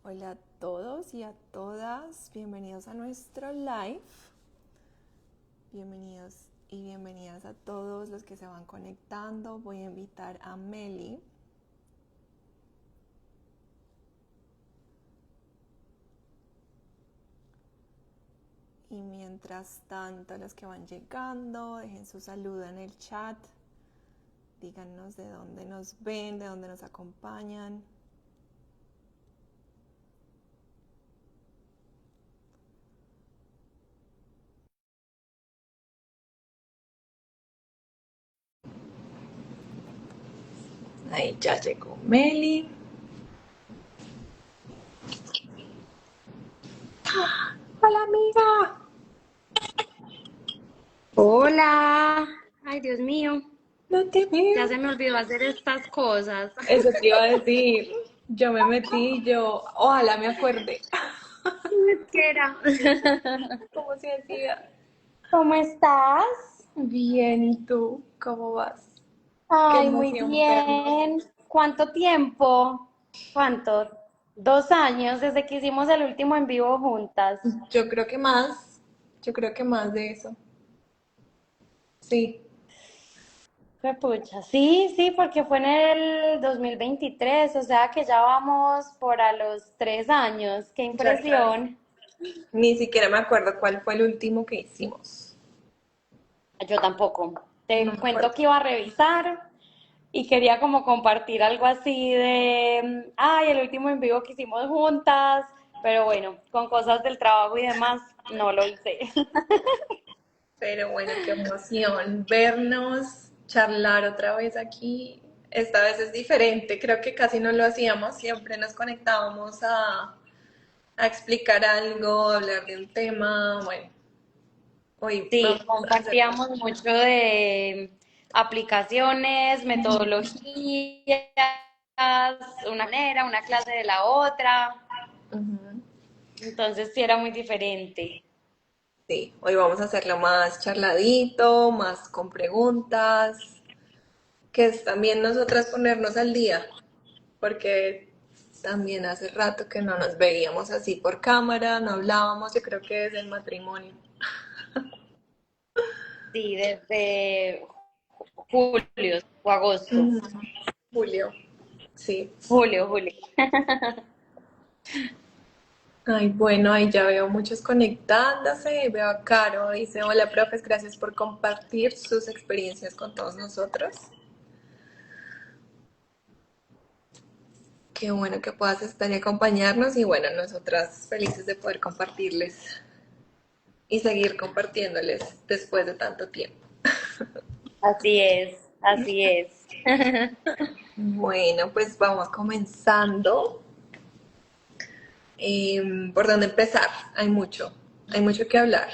Hola a todos y a todas, bienvenidos a nuestro live. Bienvenidos y bienvenidas a todos los que se van conectando. Voy a invitar a Meli. Y mientras tanto, los que van llegando, dejen su saludo en el chat. Díganos de dónde nos ven, de dónde nos acompañan. Ahí ya llegó Meli. Hola amiga. Hola, ay Dios mío, No te ya veo. se me olvidó hacer estas cosas. Eso te iba a decir. Yo me metí, ojalá me acuerde. ¿Qué era? ¿Cómo se hacía? ¿Cómo estás? Bien, ¿y tú? ¿Cómo vas? Qué Ay, muy emoción vernos. bien. ¿Cuánto tiempo? ¿Cuánto? 2 años desde que hicimos el último en vivo juntas. Yo creo que más, yo creo que más de eso. Sí, Pucha, sí, sí, porque fue en el 2023, o sea que ya vamos por a los 3 años. ¡Qué ya casi. impresión! Ni siquiera me acuerdo cuál fue el último que hicimos. Yo tampoco. No Te me cuento acuerdo. que iba a revisar y quería como compartir algo así de, ay, el último en vivo que hicimos juntas, pero bueno, con cosas del trabajo y demás, no lo hice. Pero bueno, qué emoción vernos, charlar otra vez aquí. Esta vez es diferente, creo que casi no lo hacíamos, siempre nos conectábamos a explicar algo, a hablar de un tema. Bueno, hoy Sí, vamos a hacerlo. compartíamos mucho de aplicaciones, metodologías, una manera, una clase de la otra, Ujú. entonces sí era muy diferente. Sí, hoy vamos a hacerlo más charladito, más con preguntas, que es también nosotras ponernos al día, porque también hace rato que no nos veíamos así por cámara, no hablábamos, yo creo que desde el matrimonio. Sí, desde julio o agosto. Ujú. Julio, sí. Julio, Julio. Ay, bueno, ahí ya veo muchos conectándose, veo a Caro, dice, hola, profes, gracias por compartir sus experiencias con todos nosotros. Qué bueno que puedas estar y acompañarnos y bueno, nosotras felices de poder compartirles y seguir compartiéndoles después de tanto tiempo. Así es, así es. Bueno, pues vamos comenzando. ¿Por dónde empezar? Hay mucho que hablar.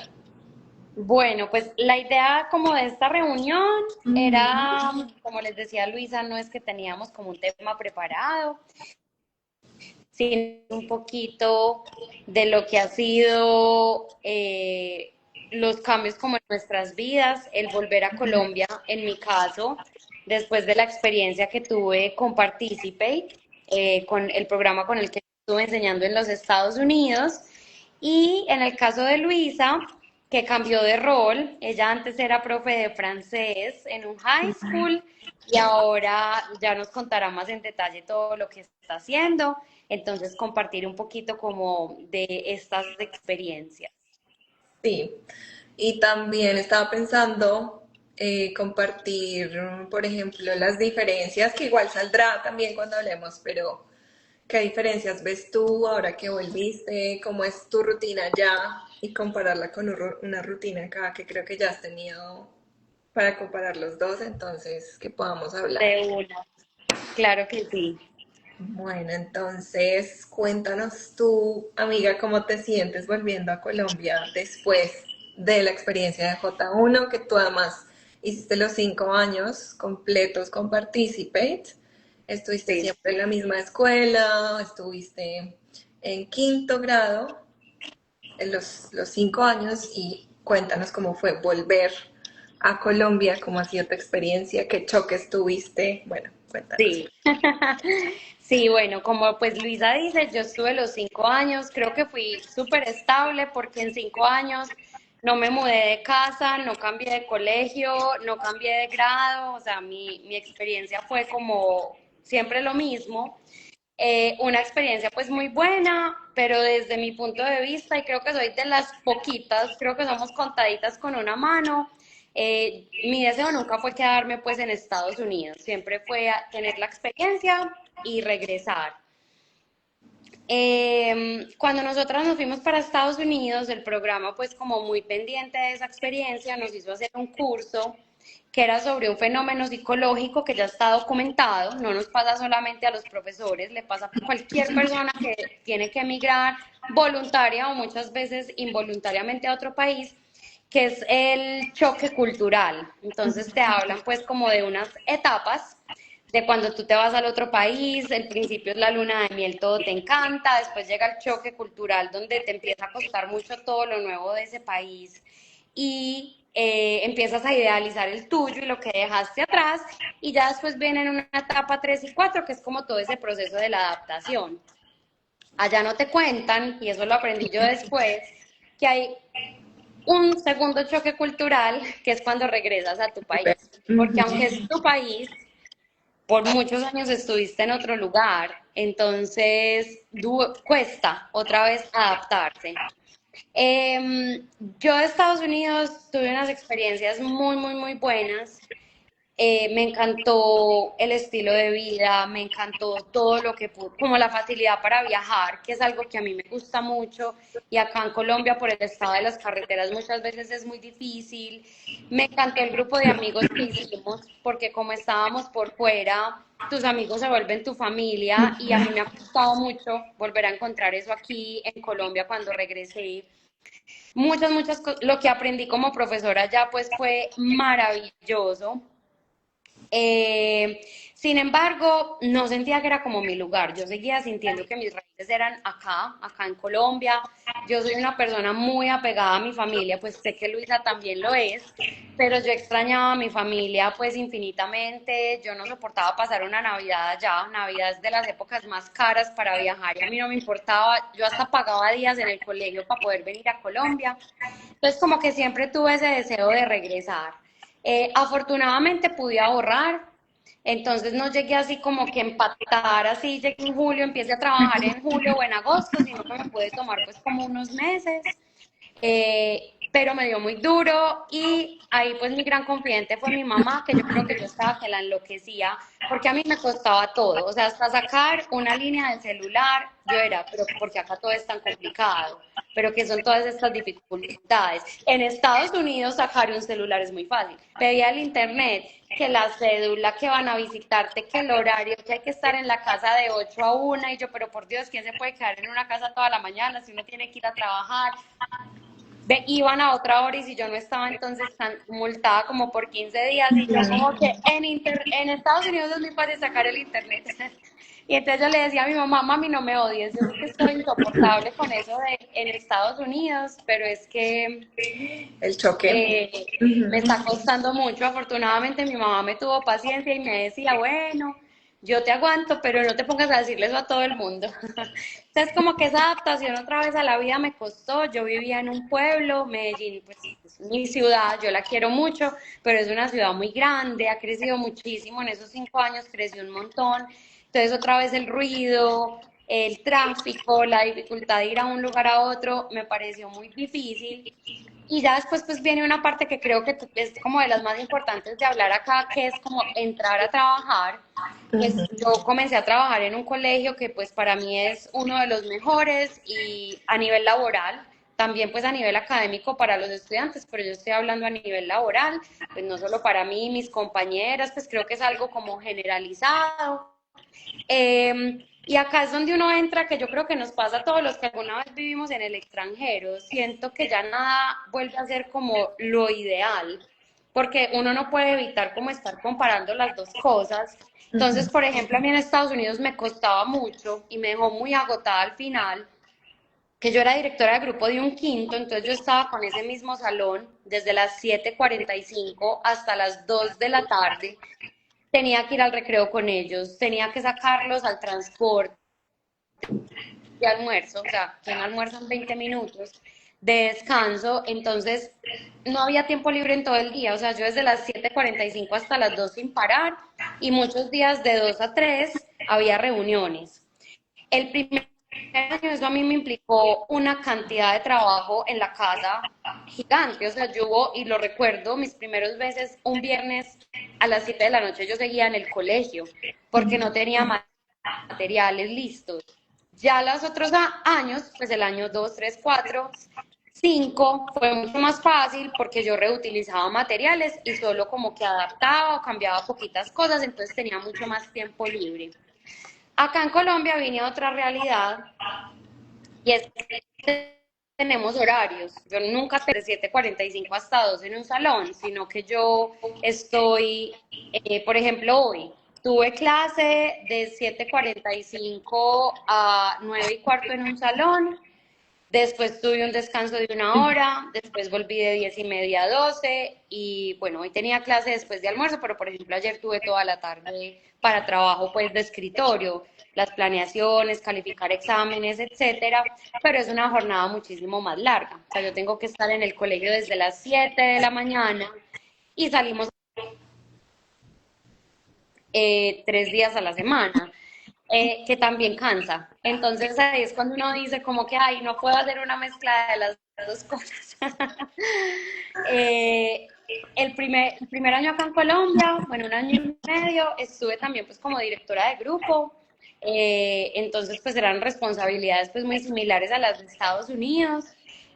Bueno, pues la idea como de esta reunión Ujú. era, como les decía Luisa, no es que teníamos como un tema preparado, sino un poquito de lo que ha sido los cambios como en nuestras vidas, el volver a Colombia, en mi caso, después de la experiencia que tuve con Participate, con el programa con el que estuve enseñando en los Estados Unidos, y en el caso de Luisa, que cambió de rol, ella antes era profe de francés en un high school y ahora ya nos contará más en detalle todo lo que está haciendo. Entonces, compartir un poquito como de estas experiencias. Sí, y también estaba pensando compartir, por ejemplo, las diferencias, que igual saldrá también cuando hablemos, pero ¿qué diferencias ves tú ahora que volviste? ¿Cómo es tu rutina ya? Y compararla con una rutina acá que creo que ya has tenido para comparar los dos, entonces que podamos hablar. De una, claro que sí. Bueno, entonces cuéntanos tú, amiga, cómo te sientes volviendo a Colombia después de la experiencia de J1, que tú además hiciste los 5 años completos con Participate, estuviste Sí. siempre en la misma escuela, estuviste en quinto grado en los 5 años y cuéntanos cómo fue volver a Colombia, cómo ha sido tu experiencia, qué choques tuviste, bueno, cuéntanos. Sí. Sí, bueno, como pues Luisa dice, yo estuve los 5 años, creo que fui súper estable porque en 5 años no me mudé de casa, no cambié de colegio, no cambié de grado, o sea, mi experiencia fue como siempre lo mismo. Una experiencia pues muy buena, pero desde mi punto de vista, y creo que soy de las poquitas, creo que somos contaditas con una mano, mi deseo nunca fue quedarme pues en Estados Unidos, siempre fue tener la experiencia y regresar. Cuando nosotras nos fuimos para Estados Unidos, el programa, pues como muy pendiente de esa experiencia, nos hizo hacer un curso que era sobre un fenómeno psicológico que ya está documentado, no nos pasa solamente a los profesores, le pasa a cualquier persona que tiene que emigrar voluntaria o muchas veces involuntariamente a otro país, que es el choque cultural. Entonces te hablan pues como de unas etapas de cuando tú te vas al otro país, el principio es la luna de miel, todo te encanta, después llega el choque cultural donde te empieza a costar mucho todo lo nuevo de ese país y empiezas a idealizar el tuyo y lo que dejaste atrás y ya después viene una etapa 3 y 4 que es como todo ese proceso de la adaptación. Allá no te cuentan, y eso lo aprendí yo después, que hay un segundo choque cultural que es cuando regresas a tu país, porque aunque es tu país, por muchos años estuviste en otro lugar, entonces cuesta otra vez adaptarse. Yo de Estados Unidos tuve unas experiencias muy, muy, muy buenas. Me encantó el estilo de vida, me encantó todo lo que pude, como la facilidad para viajar, que es algo que a mí me gusta mucho. Y acá en Colombia, por el estado de las carreteras, muchas veces es muy difícil. Me encantó el grupo de amigos que hicimos, porque como estábamos por fuera, tus amigos se vuelven tu familia y a mí me ha gustado mucho volver a encontrar eso aquí en Colombia cuando regresé. Muchas, muchas cosas. Lo que aprendí como profesora ya pues fue maravilloso. Eh, Sin embargo, no sentía que era como mi lugar. Yo seguía sintiendo que mis raíces eran acá, acá en Colombia. Yo soy una persona muy apegada a mi familia, pues sé que Luisa también lo es, pero yo extrañaba a mi familia pues infinitamente. Yo no soportaba pasar una Navidad allá. Navidad es de las épocas más caras para viajar y a mí no me importaba. Yo hasta pagaba días en el colegio para poder venir a Colombia. Entonces como que siempre tuve ese deseo de regresar. Afortunadamente pude ahorrar, entonces no llegué así como que empatar, así llegué en julio, empiece a trabajar en julio o en agosto, sino que me pude tomar pues como unos meses, pero me dio muy duro y ahí pues mi gran confidente fue mi mamá, que yo creo que yo estaba que la enloquecía, porque a mí me costaba todo, o sea, hasta sacar una línea del celular, yo era, pero porque acá todo es tan complicado, pero que son todas estas dificultades. En Estados Unidos sacar un celular es muy fácil, pedía el internet, que la cédula, que van a visitarte, que el horario, que hay que estar en la casa de 8 a 1 y yo, pero por Dios, ¿quién se puede quedar en una casa toda la mañana si uno tiene que ir a trabajar? Iban a otra hora y si yo no estaba entonces tan multada como por 15 días y yo como que en Estados Unidos es muy fácil sacar el internet. Y entonces yo le decía a mi mamá, mami, no me odies, yo sé que estoy insoportable con eso de en Estados Unidos, pero es que El choque. me está costando mucho. Afortunadamente mi mamá me tuvo paciencia y me decía, bueno, yo te aguanto, pero no te pongas a decirle eso a todo el mundo. Entonces como que esa adaptación otra vez a la vida me costó. Yo vivía en un pueblo, Medellín, pues es mi ciudad, yo la quiero mucho, pero es una ciudad muy grande, ha crecido muchísimo, en esos 5 años creció un montón. Entonces otra vez el ruido, el tráfico, la dificultad de ir a un lugar a otro, me pareció muy difícil. Y ya después pues viene una parte que creo que es como de las más importantes de hablar acá, que es como entrar a trabajar. Pues yo comencé a trabajar en un colegio que pues para mí es uno de los mejores y a nivel laboral, también pues a nivel académico para los estudiantes, pero yo estoy hablando a nivel laboral, pues no solo para mí, mis compañeras, pues creo que es algo como generalizado. Y acá es donde uno entra, que yo creo que nos pasa a todos los que alguna vez vivimos en el extranjero. Siento que ya nada vuelve a ser como lo ideal, porque uno no puede evitar como estar comparando las dos cosas. Entonces, por ejemplo, a mí en Estados Unidos me costaba mucho y me dejó muy agotada al final, que yo era directora de grupo de un quinto, entonces yo estaba con ese mismo salón desde las 7:45 hasta las 2 de la tarde tenía que ir al recreo con ellos, tenía que sacarlos al transporte de almuerzo, o sea, quien almuerza en 20 minutos de descanso, entonces no había tiempo libre en todo el día, o sea, yo desde las 7:45 hasta las 2 sin parar y muchos días de 2 a 3 había reuniones. El primer año eso a mí me implicó una cantidad de trabajo en la casa gigante, o sea, yo, y lo recuerdo, mis primeros meses, un viernes a las 7 de la noche yo seguía en el colegio porque no tenía materiales listos. Ya los otros años, pues el año 2 3 4 5 fue mucho más fácil porque yo reutilizaba materiales y solo como que adaptaba o cambiaba poquitas cosas, entonces tenía mucho más tiempo libre. Acá en Colombia vine a otra realidad y es que tenemos horarios. Yo nunca estoy de 7:45 hasta 2 en un salón, sino que yo estoy, por ejemplo, hoy tuve clase de 7:45 a 9:15 en un salón. Después tuve un descanso de 1 hora, después volví de 10:30 a 12 y bueno, hoy tenía clase después de almuerzo, pero por ejemplo ayer tuve toda la tarde para trabajo pues de escritorio, las planeaciones, calificar exámenes, etcétera, pero es una jornada muchísimo más larga. O sea, yo tengo que estar en el colegio desde las 7 de la mañana y salimos 3 días a la semana, que también cansa. Entonces ahí es cuando uno dice como que, ay, no puedo hacer una mezcla de las dos cosas. eh, el primer año acá en Colombia, bueno, 1 año y medio, estuve también pues como directora de grupo. Entonces pues eran responsabilidades pues muy similares a las de Estados Unidos.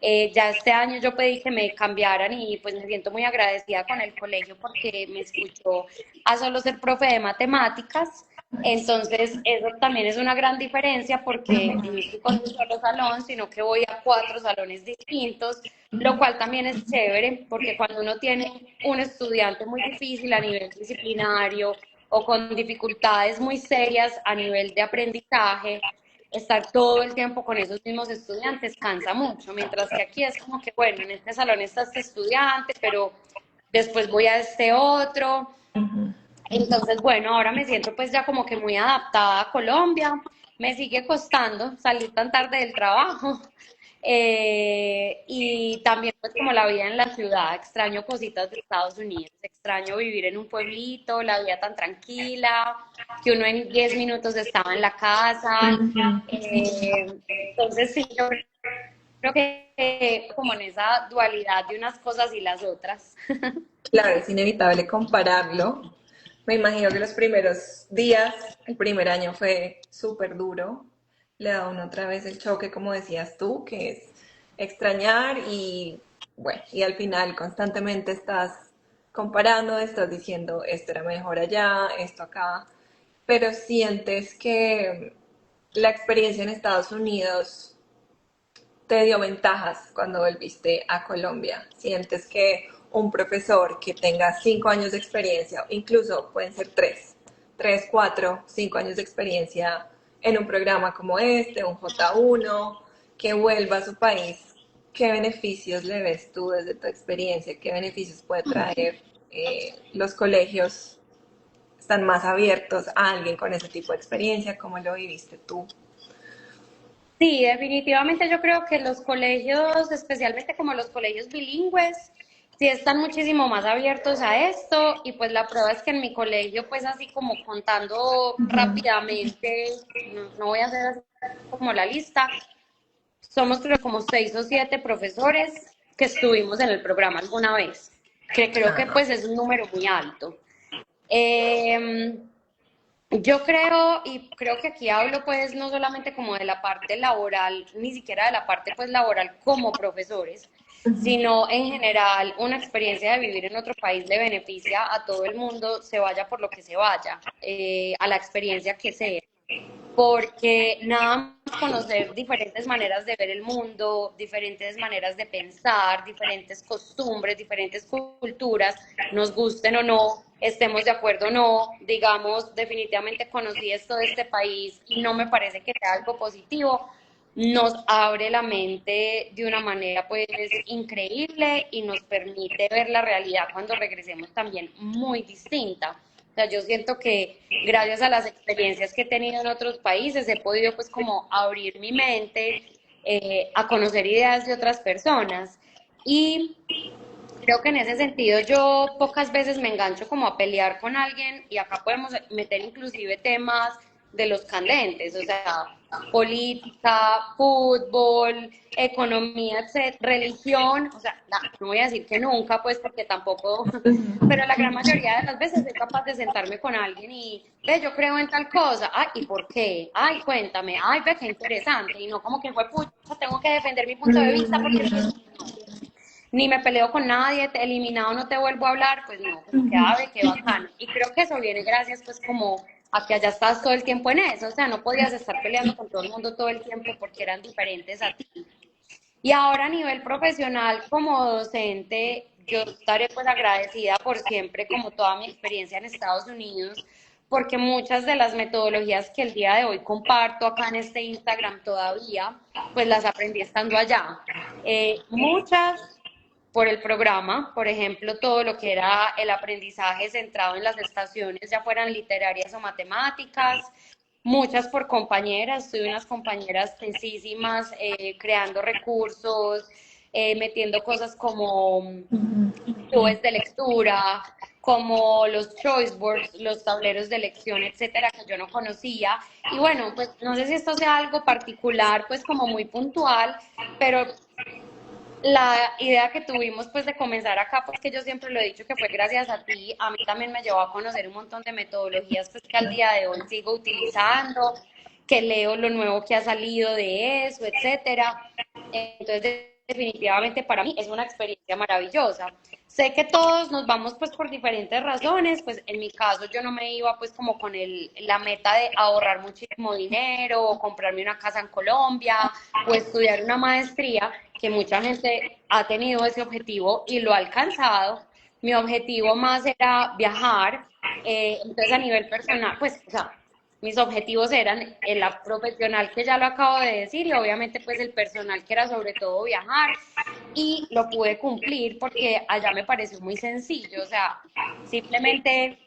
Ya este año yo pedí que me cambiaran y pues me siento muy agradecida con el colegio porque me escuchó a solo ser profe de matemáticas. Entonces, eso también es una gran diferencia porque no estoy con un solo salón, sino que voy a 4 salones distintos, lo cual también es chévere porque cuando uno tiene un estudiante muy difícil a nivel disciplinario o con dificultades muy serias a nivel de aprendizaje, estar todo el tiempo con esos mismos estudiantes cansa mucho, mientras que aquí es como que, bueno, en este salón está este estudiante, pero después voy a este otro. Entonces, bueno, ahora me siento pues ya como que muy adaptada a Colombia. Me sigue costando salir tan tarde del trabajo. Y también pues como la vida en la ciudad, extraño cositas de Estados Unidos, extraño vivir en un pueblito, la vida tan tranquila, que uno en 10 minutos estaba en la casa. Entonces sí, yo creo que como en esa dualidad de unas cosas y las otras. Claro, es inevitable compararlo. Me imagino que los primeros días, el primer año fue súper duro. Le da a uno otra vez el choque, como decías tú, que es extrañar y bueno, y al final constantemente estás comparando, estás diciendo esto era mejor allá, esto acá, pero sientes que la experiencia en Estados Unidos te dio ventajas cuando volviste a Colombia. Sientes que un profesor que tenga 5 años de experiencia, incluso pueden ser tres, 4, 5 años de experiencia en un programa como este, un J1, que vuelva a su país, ¿qué beneficios le ves tú desde tu experiencia? ¿Qué beneficios puede traer los colegios? ¿Están más abiertos a alguien con ese tipo de experiencia? ¿Cómo lo viviste tú? Sí, definitivamente yo creo que los colegios, especialmente como los colegios bilingües, sí están muchísimo más abiertos a esto y pues la prueba es que en mi colegio, pues así como contando rápidamente, no voy a hacer así como la lista, somos creo como 6 o 7 profesores que estuvimos en el programa alguna vez, que creo que pues es un número muy alto. Eh, yo creo, y creo que aquí hablo pues no solamente como de la parte laboral, ni siquiera de la parte pues laboral como profesores, sino en general una experiencia de vivir en otro país le beneficia a todo el mundo, se vaya por lo que se vaya, a la experiencia que sea porque nada más conocer diferentes maneras de ver el mundo, diferentes maneras de pensar, diferentes costumbres, diferentes culturas, nos gusten o no, estemos de acuerdo o no, digamos, definitivamente conocí esto de este país y no me parece que sea algo positivo, nos abre la mente de una manera pues increíble y nos permite ver la realidad cuando regresemos también muy distinta O sea, yo siento que gracias a las experiencias que he tenido en otros países he podido pues como abrir mi mente a conocer ideas de otras personas. Y creo que en ese sentido yo pocas veces me engancho como a pelear con alguien y acá podemos meter inclusive temas de los candentes, o sea, política, fútbol, economía, religión, o sea, no voy a decir que nunca, pues porque tampoco, pero la gran mayoría de las veces soy capaz de sentarme con alguien y, ve, yo creo en tal cosa, ay, ¿y por qué? Ay, cuéntame, ay, ve, qué interesante, y no como que fue, pucha, tengo que defender mi punto de vista porque pues ni me peleo con nadie, te he eliminado, no te vuelvo a hablar, pues no, como que ave, qué bacano. Y creo que eso viene gracias pues como a que allá estás todo el tiempo en eso, o sea, no podías estar peleando con todo el mundo todo el tiempo porque eran diferentes a ti. Y ahora a nivel profesional como docente, yo estaré pues agradecida por siempre como toda mi experiencia en Estados Unidos, porque muchas de las metodologías que el día de hoy comparto acá en este Instagram todavía, pues las aprendí estando allá. Muchas por el programa, por ejemplo, todo lo que era el aprendizaje centrado en las estaciones, ya fueran literarias o matemáticas, muchas por compañeras, tuve unas compañeras tesísimas creando recursos, metiendo cosas como clubes de lectura, como los choice boards, los tableros de elección, etcétera, que yo no conocía. Y bueno, pues no sé si esto sea algo particular, pues como muy puntual, pero la idea que tuvimos pues de comenzar acá, pues que yo siempre lo he dicho que fue gracias a ti, a mí también me llevó a conocer un montón de metodologías pues que al día de hoy sigo utilizando, que leo lo nuevo que ha salido de eso, etcétera. Entonces, definitivamente para mí es una experiencia maravillosa. Sé que todos nos vamos pues por diferentes razones, pues en mi caso yo no me iba pues como con la meta de ahorrar muchísimo dinero o comprarme una casa en Colombia o estudiar una maestría, que mucha gente ha tenido ese objetivo y lo ha alcanzado. Mi objetivo más era viajar, entonces a nivel personal, pues, o sea, mis objetivos eran el profesional, que ya lo acabo de decir, y obviamente pues el personal, que era sobre todo viajar, y lo pude cumplir porque allá me pareció muy sencillo, o sea, simplemente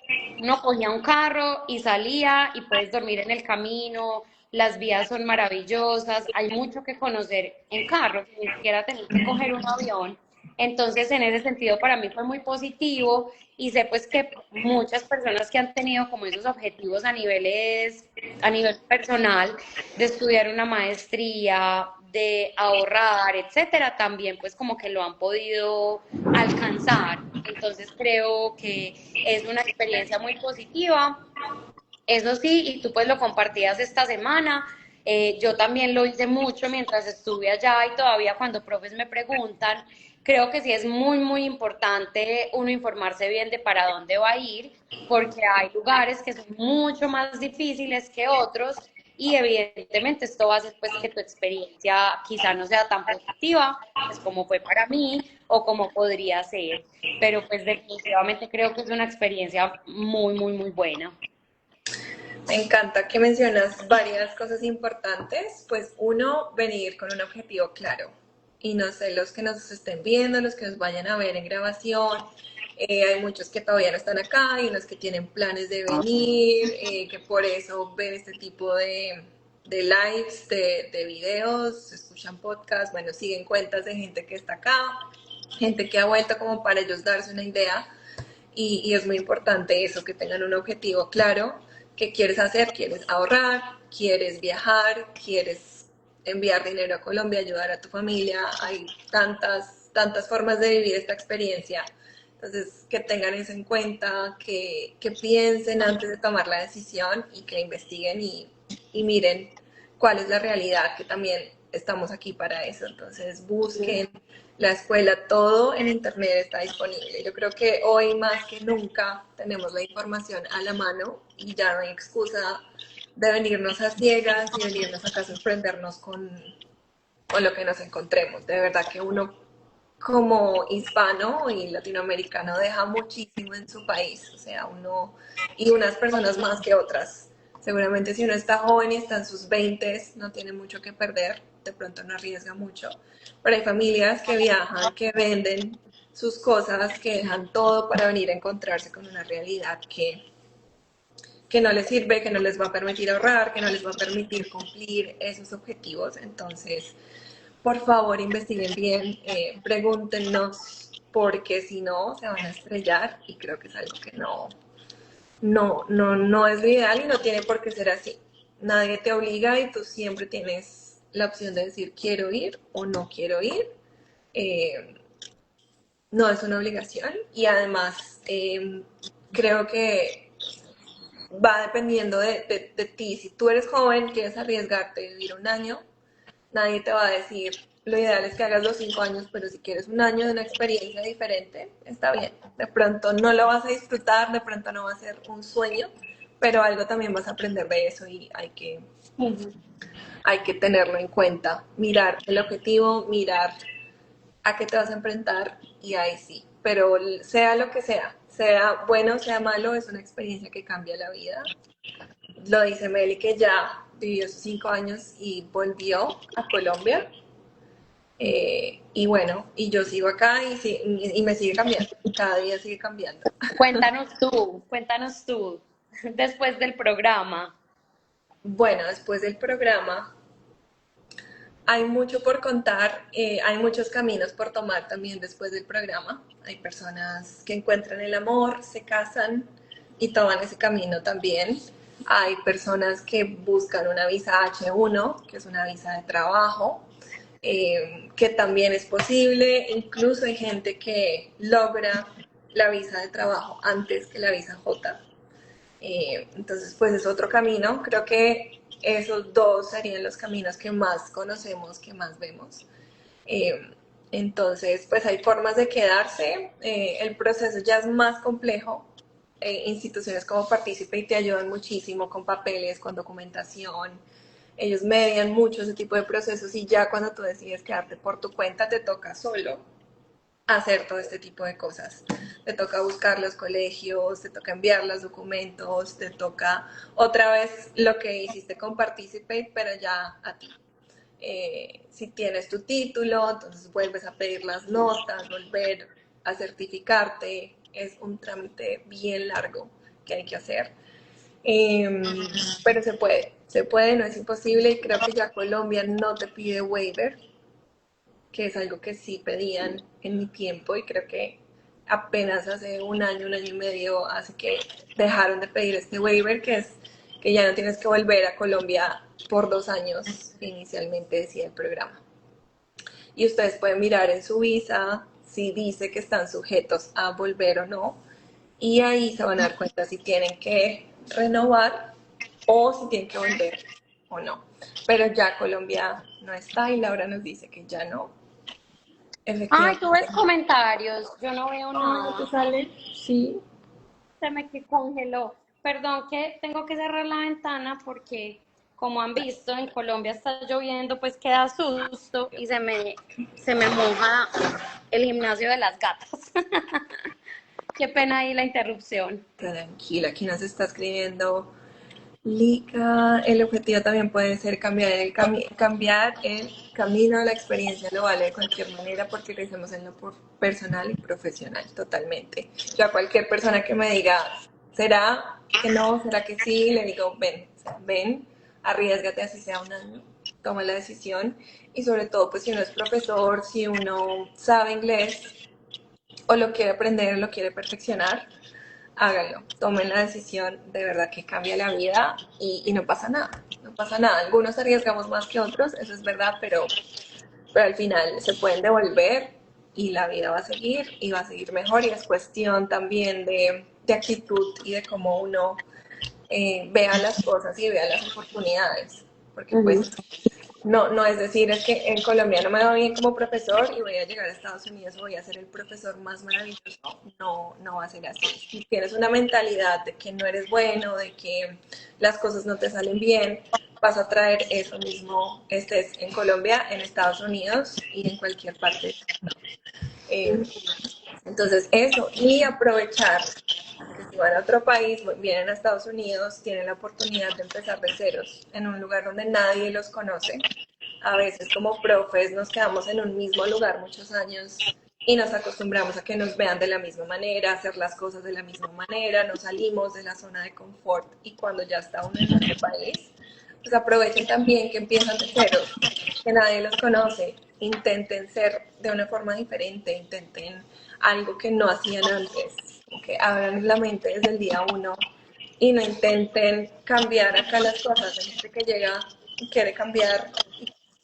uno cogía un carro y salía y puedes dormir en el camino, las vías son maravillosas, hay mucho que conocer en carro, ni siquiera tener que coger un avión. Entonces, en ese sentido, para mí fue muy positivo y sé pues que muchas personas que han tenido como esos objetivos a nivel personal, de estudiar una maestría, de ahorrar, etcétera, también pues como que lo han podido alcanzar. Entonces creo que es una experiencia muy positiva. Eso sí, y tú pues lo compartías esta semana. Yo también lo hice mucho mientras estuve allá y todavía cuando profes me preguntan, creo que sí es muy, muy importante uno informarse bien de para dónde va a ir, porque hay lugares que son mucho más difíciles que otros y evidentemente esto va a hacer pues que tu experiencia quizá no sea tan positiva, pues como fue para mí o como podría ser, pero pues definitivamente creo que es una experiencia muy, muy, muy buena. Me encanta que mencionas varias cosas importantes. Pues uno, venir con un objetivo claro. Y no sé, los que nos estén viendo, los que nos vayan a ver en grabación, hay muchos que todavía no están acá y unos que tienen planes de venir, que por eso ven este tipo de lives, de videos, escuchan podcasts, bueno, siguen cuentas de gente que está acá, gente que ha vuelto como para ellos darse una idea y es muy importante eso, que tengan un objetivo claro. ¿Qué quieres hacer? ¿Quieres ahorrar? ¿Quieres viajar? ¿Quieres enviar dinero a Colombia, ayudar a tu familia? Hay tantas formas de vivir esta experiencia. Entonces, que tengan eso en cuenta, que piensen antes de tomar la decisión y que investiguen y miren cuál es la realidad, que también estamos aquí para eso. Entonces, busquen la escuela, todo en internet está disponible. Yo creo que hoy más que nunca tenemos la información a la mano y ya no hay excusa de venirnos a ciegas y venirnos acá a sorprendernos con lo que nos encontremos. De verdad que uno como hispano y latinoamericano deja muchísimo en su país, o sea, uno y unas personas más que otras. Seguramente si uno está joven y está en sus 20, no tiene mucho que perder, de pronto no arriesga mucho, pero hay familias que viajan, que venden sus cosas, que dejan todo para venir a encontrarse con una realidad que no les sirve, que no les va a permitir ahorrar, que no les va a permitir cumplir esos objetivos. Entonces, por favor, investiguen bien, pregúntenos, porque si no, se van a estrellar y creo que es algo que no es lo ideal y no tiene por qué ser así. Nadie te obliga y tú siempre tienes la opción de decir quiero ir o no quiero ir. Eh, no es una obligación y además creo que va dependiendo de ti. Si tú eres joven, quieres arriesgarte a vivir un año, nadie te va a decir, lo ideal es que hagas los 5 años, pero si quieres un año de una experiencia diferente, está bien. De pronto no lo vas a disfrutar, de pronto no va a ser un sueño, pero algo también vas a aprender de eso y hay que tenerlo en cuenta. Mirar el objetivo, mirar a qué te vas a enfrentar y ahí sí. Pero sea lo que sea bueno o sea malo, es una experiencia que cambia la vida. Lo dice Meli que ya vivió sus 5 años y volvió a Colombia. Y bueno, y yo sigo acá y me sigue cambiando. Cada día sigue cambiando. Cuéntanos tú, después del programa. Bueno, después del programa hay mucho por contar, hay muchos caminos por tomar también después del programa. Hay personas que encuentran el amor, se casan y toman ese camino también. Hay personas que buscan una visa H1, que es una visa de trabajo, que también es posible. Incluso hay gente que logra la visa de trabajo antes que la visa J. Entonces, pues es otro camino. Creo que esos dos serían los caminos que más conocemos, que más vemos. Eh, entonces, pues hay formas de quedarse. El proceso ya es más complejo. Instituciones como Partícipe te ayudan muchísimo con papeles, con documentación. Ellos median mucho ese tipo de procesos y ya cuando tú decides quedarte por tu cuenta te toca solo hacer todo este tipo de cosas. Te toca buscar los colegios, te toca enviar los documentos, te toca otra vez lo que hiciste con Participate, pero ya a ti. Si tienes tu título, entonces vuelves a pedir las notas, volver a certificarte. Es un trámite bien largo que hay que hacer. Eh, pero se puede, no es imposible y creo que ya Colombia no te pide waiver, que es algo que sí pedían en mi tiempo y creo que apenas hace un año y medio, hace que dejaron de pedir este waiver, que es que ya no tienes que volver a Colombia por 2 años, que inicialmente decía el programa. Y ustedes pueden mirar en su visa si dice que están sujetos a volver o no, y ahí se van a dar cuenta si tienen que renovar o si tienen que volver o no. Pero ya Colombia no está y Laura nos dice que ya no. Ay, tú ves Efectivamente. comentarios, yo no veo Ah, ¿no te nada. sale? Sí. Se me que congeló. Perdón que tengo que cerrar la ventana porque, como han visto, en Colombia está lloviendo, pues queda susto y se me moja el gimnasio de las gatas. Qué pena ahí la interrupción. Tranquila, aquí nos está escribiendo Lika. El objetivo también puede ser cambiar el camino, la experiencia lo vale de cualquier manera porque lo hacemos en lo personal y profesional, totalmente. Yo a cualquier persona que me diga, ¿será que no? ¿Será que sí? Le digo, ven, o sea, ven, arriesgate así sea un año, toma la decisión y sobre todo pues si uno es profesor, si uno sabe inglés o lo quiere aprender o lo quiere perfeccionar, háganlo, tomen la decisión, de verdad que cambia la vida y no pasa nada, no pasa nada. Algunos arriesgamos más que otros, eso es verdad, pero al final se pueden devolver y la vida va a seguir y va a seguir mejor y es cuestión también de actitud y de cómo uno vea las cosas y vea las oportunidades, porque Ujú. pues no es decir, es que en Colombia no me va bien como profesor y voy a llegar a Estados Unidos, voy a ser el profesor más maravilloso. No va a ser así. Si tienes una mentalidad de que no eres bueno, de que las cosas no te salen bien, vas a traer eso mismo, estés en Colombia, en Estados Unidos y en cualquier parte. Eh, entonces, eso, y aprovechar que si van a otro país, vienen a Estados Unidos, tienen la oportunidad de empezar de ceros en un lugar donde nadie los conoce. A veces como profes nos quedamos en un mismo lugar muchos años y nos acostumbramos a que nos vean de la misma manera, a hacer las cosas de la misma manera, nos salimos de la zona de confort y cuando ya está uno en otro país, pues aprovechen también que empiezan de ceros, que nadie los conoce, intenten ser de una forma diferente, intenten algo que no hacían antes, que abran la mente desde el día uno y no intenten cambiar acá las cosas. Hay gente que llega y quiere cambiar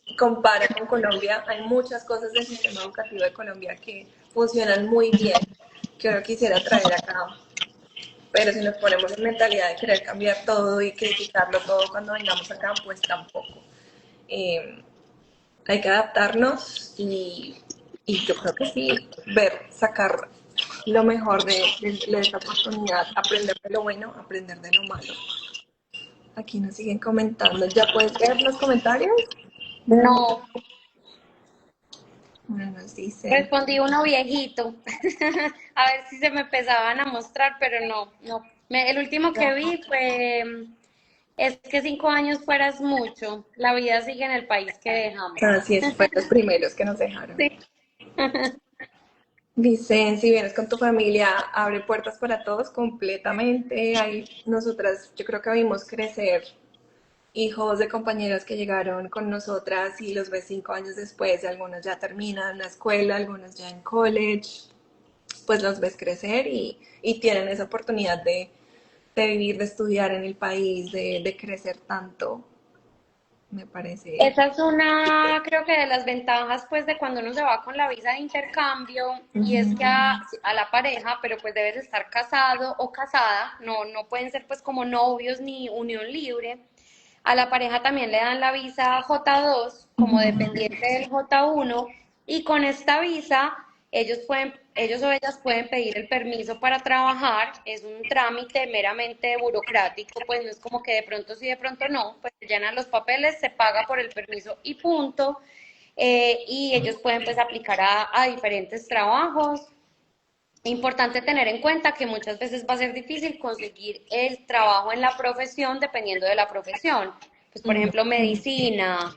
y compara con Colombia. Hay muchas cosas del sistema educativo de Colombia que funcionan muy bien, que uno quisiera traer acá. Pero si nos ponemos en mentalidad de querer cambiar todo y criticarlo todo cuando vengamos acá, pues tampoco. Eh, Hay que adaptarnos y yo creo que sí, ver, sacar lo mejor de esta oportunidad, aprender de lo bueno, aprender de lo malo. Aquí nos siguen comentando. ¿Ya puedes ver los comentarios? No, Bueno, nos dicen. respondí uno viejito. A ver si se me empezaban a mostrar, pero no, no. El último que vi fue, es que 5 años fuera es mucho. La vida sigue en el país que dejamos. Así es, fueron los primeros que nos dejaron. Sí. Dicen, si vienes con tu familia, abre puertas para todos completamente. Ahí nosotras, yo creo que vimos crecer hijos de compañeros que llegaron con nosotras y los ves 5 años después, y algunos ya terminan la escuela, algunos ya en college, pues los ves crecer y tienen esa oportunidad de vivir, de estudiar en el país, de crecer tanto, me parece. Esa es una, creo que de las ventajas, pues, de cuando uno se va con la visa de intercambio, y es que a la pareja, pero pues debes estar casado o casada, no, no pueden ser pues como novios ni unión libre. A la pareja también le dan la visa J2 como dependiente del J1, y con esta visa ellos o ellas pueden pedir el permiso para trabajar. Es un trámite meramente burocrático, pues no es como que de pronto sí, de pronto no, pues se llenan los papeles, se paga por el permiso y punto. Y ellos pueden pues aplicar a diferentes trabajos. Importante tener en cuenta que muchas veces va a ser difícil conseguir el trabajo en la profesión dependiendo de la profesión. Pues, por ejemplo, medicina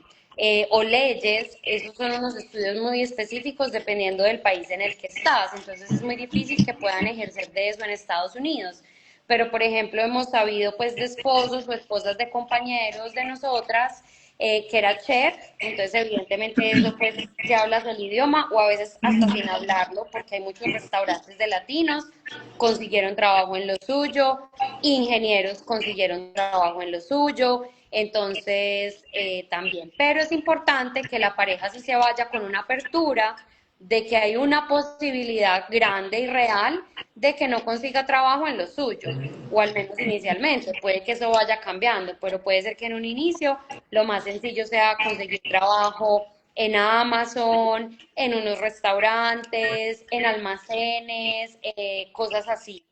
o leyes, esos son unos estudios muy específicos dependiendo del país en el que estás. Entonces es muy difícil que puedan ejercer de eso en Estados Unidos. Pero, por ejemplo, hemos sabido pues de esposos o esposas de compañeros de nosotras que era chef, entonces evidentemente eso pues ya hablas el idioma o a veces hasta sin hablarlo, porque hay muchos restaurantes de latinos, consiguieron trabajo en lo suyo, ingenieros consiguieron trabajo en lo suyo, entonces también, pero es importante que la pareja sí se vaya con una apertura de que hay una posibilidad grande y real de que no consiga trabajo en lo suyo, o al menos inicialmente. Puede que eso vaya cambiando, pero puede ser que en un inicio lo más sencillo sea conseguir trabajo en Amazon, en unos restaurantes, en almacenes, cosas así.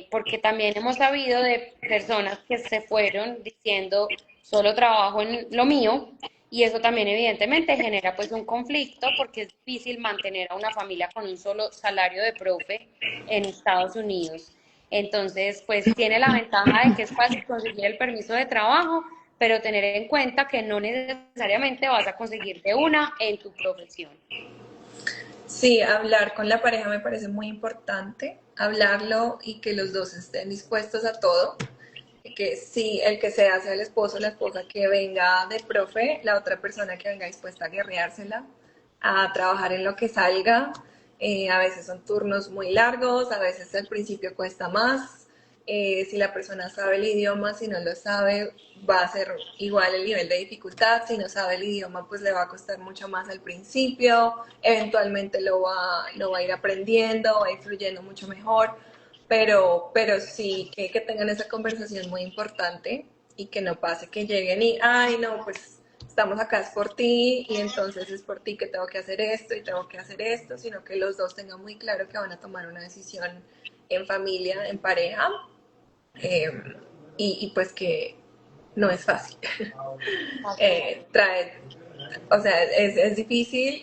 Porque también hemos sabido de personas que se fueron diciendo solo trabajo en lo mío, y eso también evidentemente genera pues un conflicto porque es difícil mantener a una familia con un solo salario de profe en Estados Unidos. Entonces, pues tiene la ventaja de que es fácil conseguir el permiso de trabajo, pero tener en cuenta que no necesariamente vas a conseguir de una en tu profesión. Sí, hablar con la pareja me parece muy importante, hablarlo y que los dos estén dispuestos a todo, que sí, el que sea el esposo o la esposa que venga de profe, la otra persona que venga dispuesta a guerreársela, a trabajar en lo que salga. A veces son turnos muy largos, a veces al principio cuesta más. Si la persona sabe el idioma, si no lo sabe, va a ser igual el nivel de dificultad. Si no sabe el idioma, pues le va a costar mucho más al principio. Eventualmente lo va a ir aprendiendo, va a ir fluyendo mucho mejor, pero sí que tengan esa conversación muy importante y que no pase que lleguen y, ay, no, pues estamos acá es por ti y entonces es por ti que tengo que hacer esto y tengo que hacer esto, sino que los dos tengan muy claro que van a tomar una decisión en familia, en pareja, eh, y pues que no es fácil. Así es. Trae, o sea, es difícil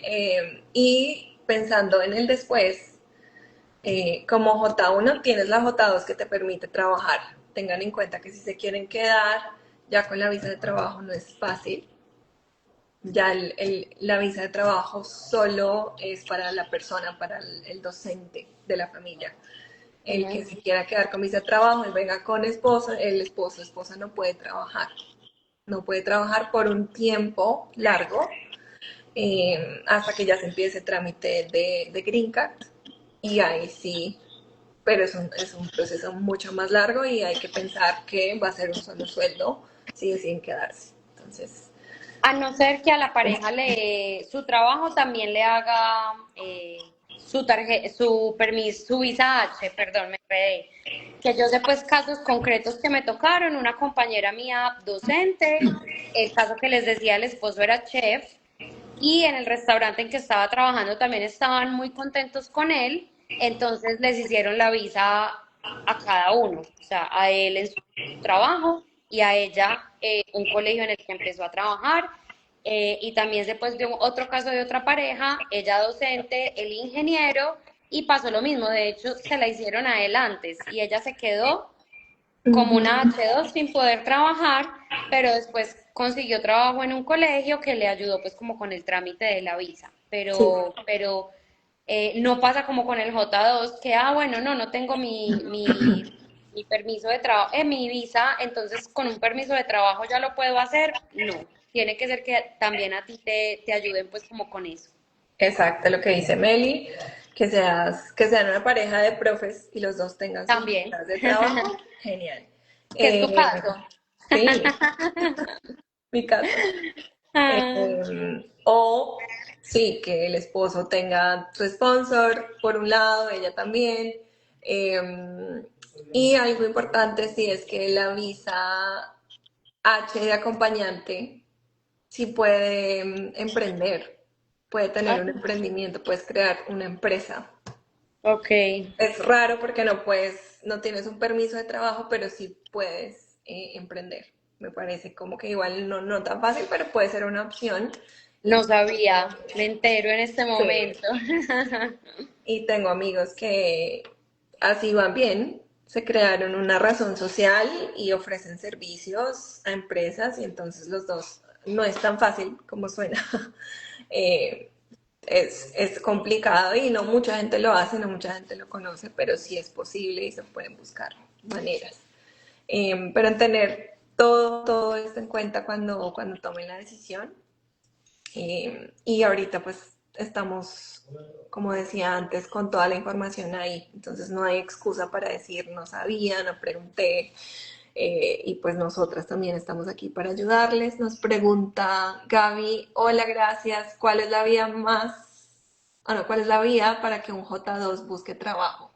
y pensando en el después, como J1 tienes la J2 que te permite trabajar. Tengan en cuenta que si se quieren quedar ya con la visa de trabajo no es fácil, ya la visa de trabajo solo es para la persona, para el docente de la familia. El que Ujú. se quiera quedar con visa de trabajo y venga con esposo, el esposo o esposa no puede trabajar. No puede trabajar por un tiempo largo hasta que ya se empiece el trámite de Green Card. Y ahí sí, pero es un proceso mucho más largo y hay que pensar que va a ser un solo sueldo si deciden quedarse. Entonces, A no ser que a la pareja su trabajo también le haga su permiso, su visa H, perdón, me enredé. Que yo sé pues casos concretos que me tocaron, una compañera mía docente, el caso que les decía, el esposo era chef y en el restaurante en que estaba trabajando también estaban muy contentos con él, entonces les hicieron la visa a cada uno, o sea, a él en su trabajo y a ella un colegio en el que empezó a trabajar. Y también se pues dio otro caso de otra pareja, ella docente, el ingeniero, y pasó lo mismo, de hecho se la hicieron a él antes y ella se quedó como una H2 sin poder trabajar, pero después consiguió trabajo en un colegio que le ayudó pues como con el trámite de la visa, sí, pero no pasa como con el J2 que, bueno, no tengo mi permiso de trabajo, mi visa, entonces con un permiso de trabajo ya lo puedo hacer, no, tiene que ser que también a ti te ayuden pues como con eso. exacto lo que dice Meli, que sean una pareja de profes y los dos tengan sus También, visas de trabajo, genial. que es tu Eh, caso. sí, mi caso. Ah, O sí, que el esposo tenga su sponsor por un lado, ella también. Y algo importante sí es que la visa H de acompañante sí puede emprender, puede tener un emprendimiento, puedes crear una empresa. ok. Es raro porque no puedes, no tienes un permiso de trabajo, pero sí puedes emprender. Me parece como que igual no tan fácil, pero puede ser una opción. No Y, sabía, me entero en este sí, momento. y tengo amigos que así van bien, se crearon una razón social y ofrecen servicios a empresas y entonces los dos no es tan fácil como suena. Eh, es complicado y no mucha gente lo hace, no mucha gente lo conoce, pero sí es posible y se pueden buscar maneras. Pero en tener todo esto en cuenta cuando tomen la decisión. Y ahorita pues estamos, como decía antes, con toda la información ahí. Entonces no hay excusa para decir no sabía, no pregunté. Y pues nosotras también estamos aquí para ayudarles. Nos pregunta Gaby, hola, gracias. ¿Cuál es la vía cuál es la vía para que un J2 busque trabajo?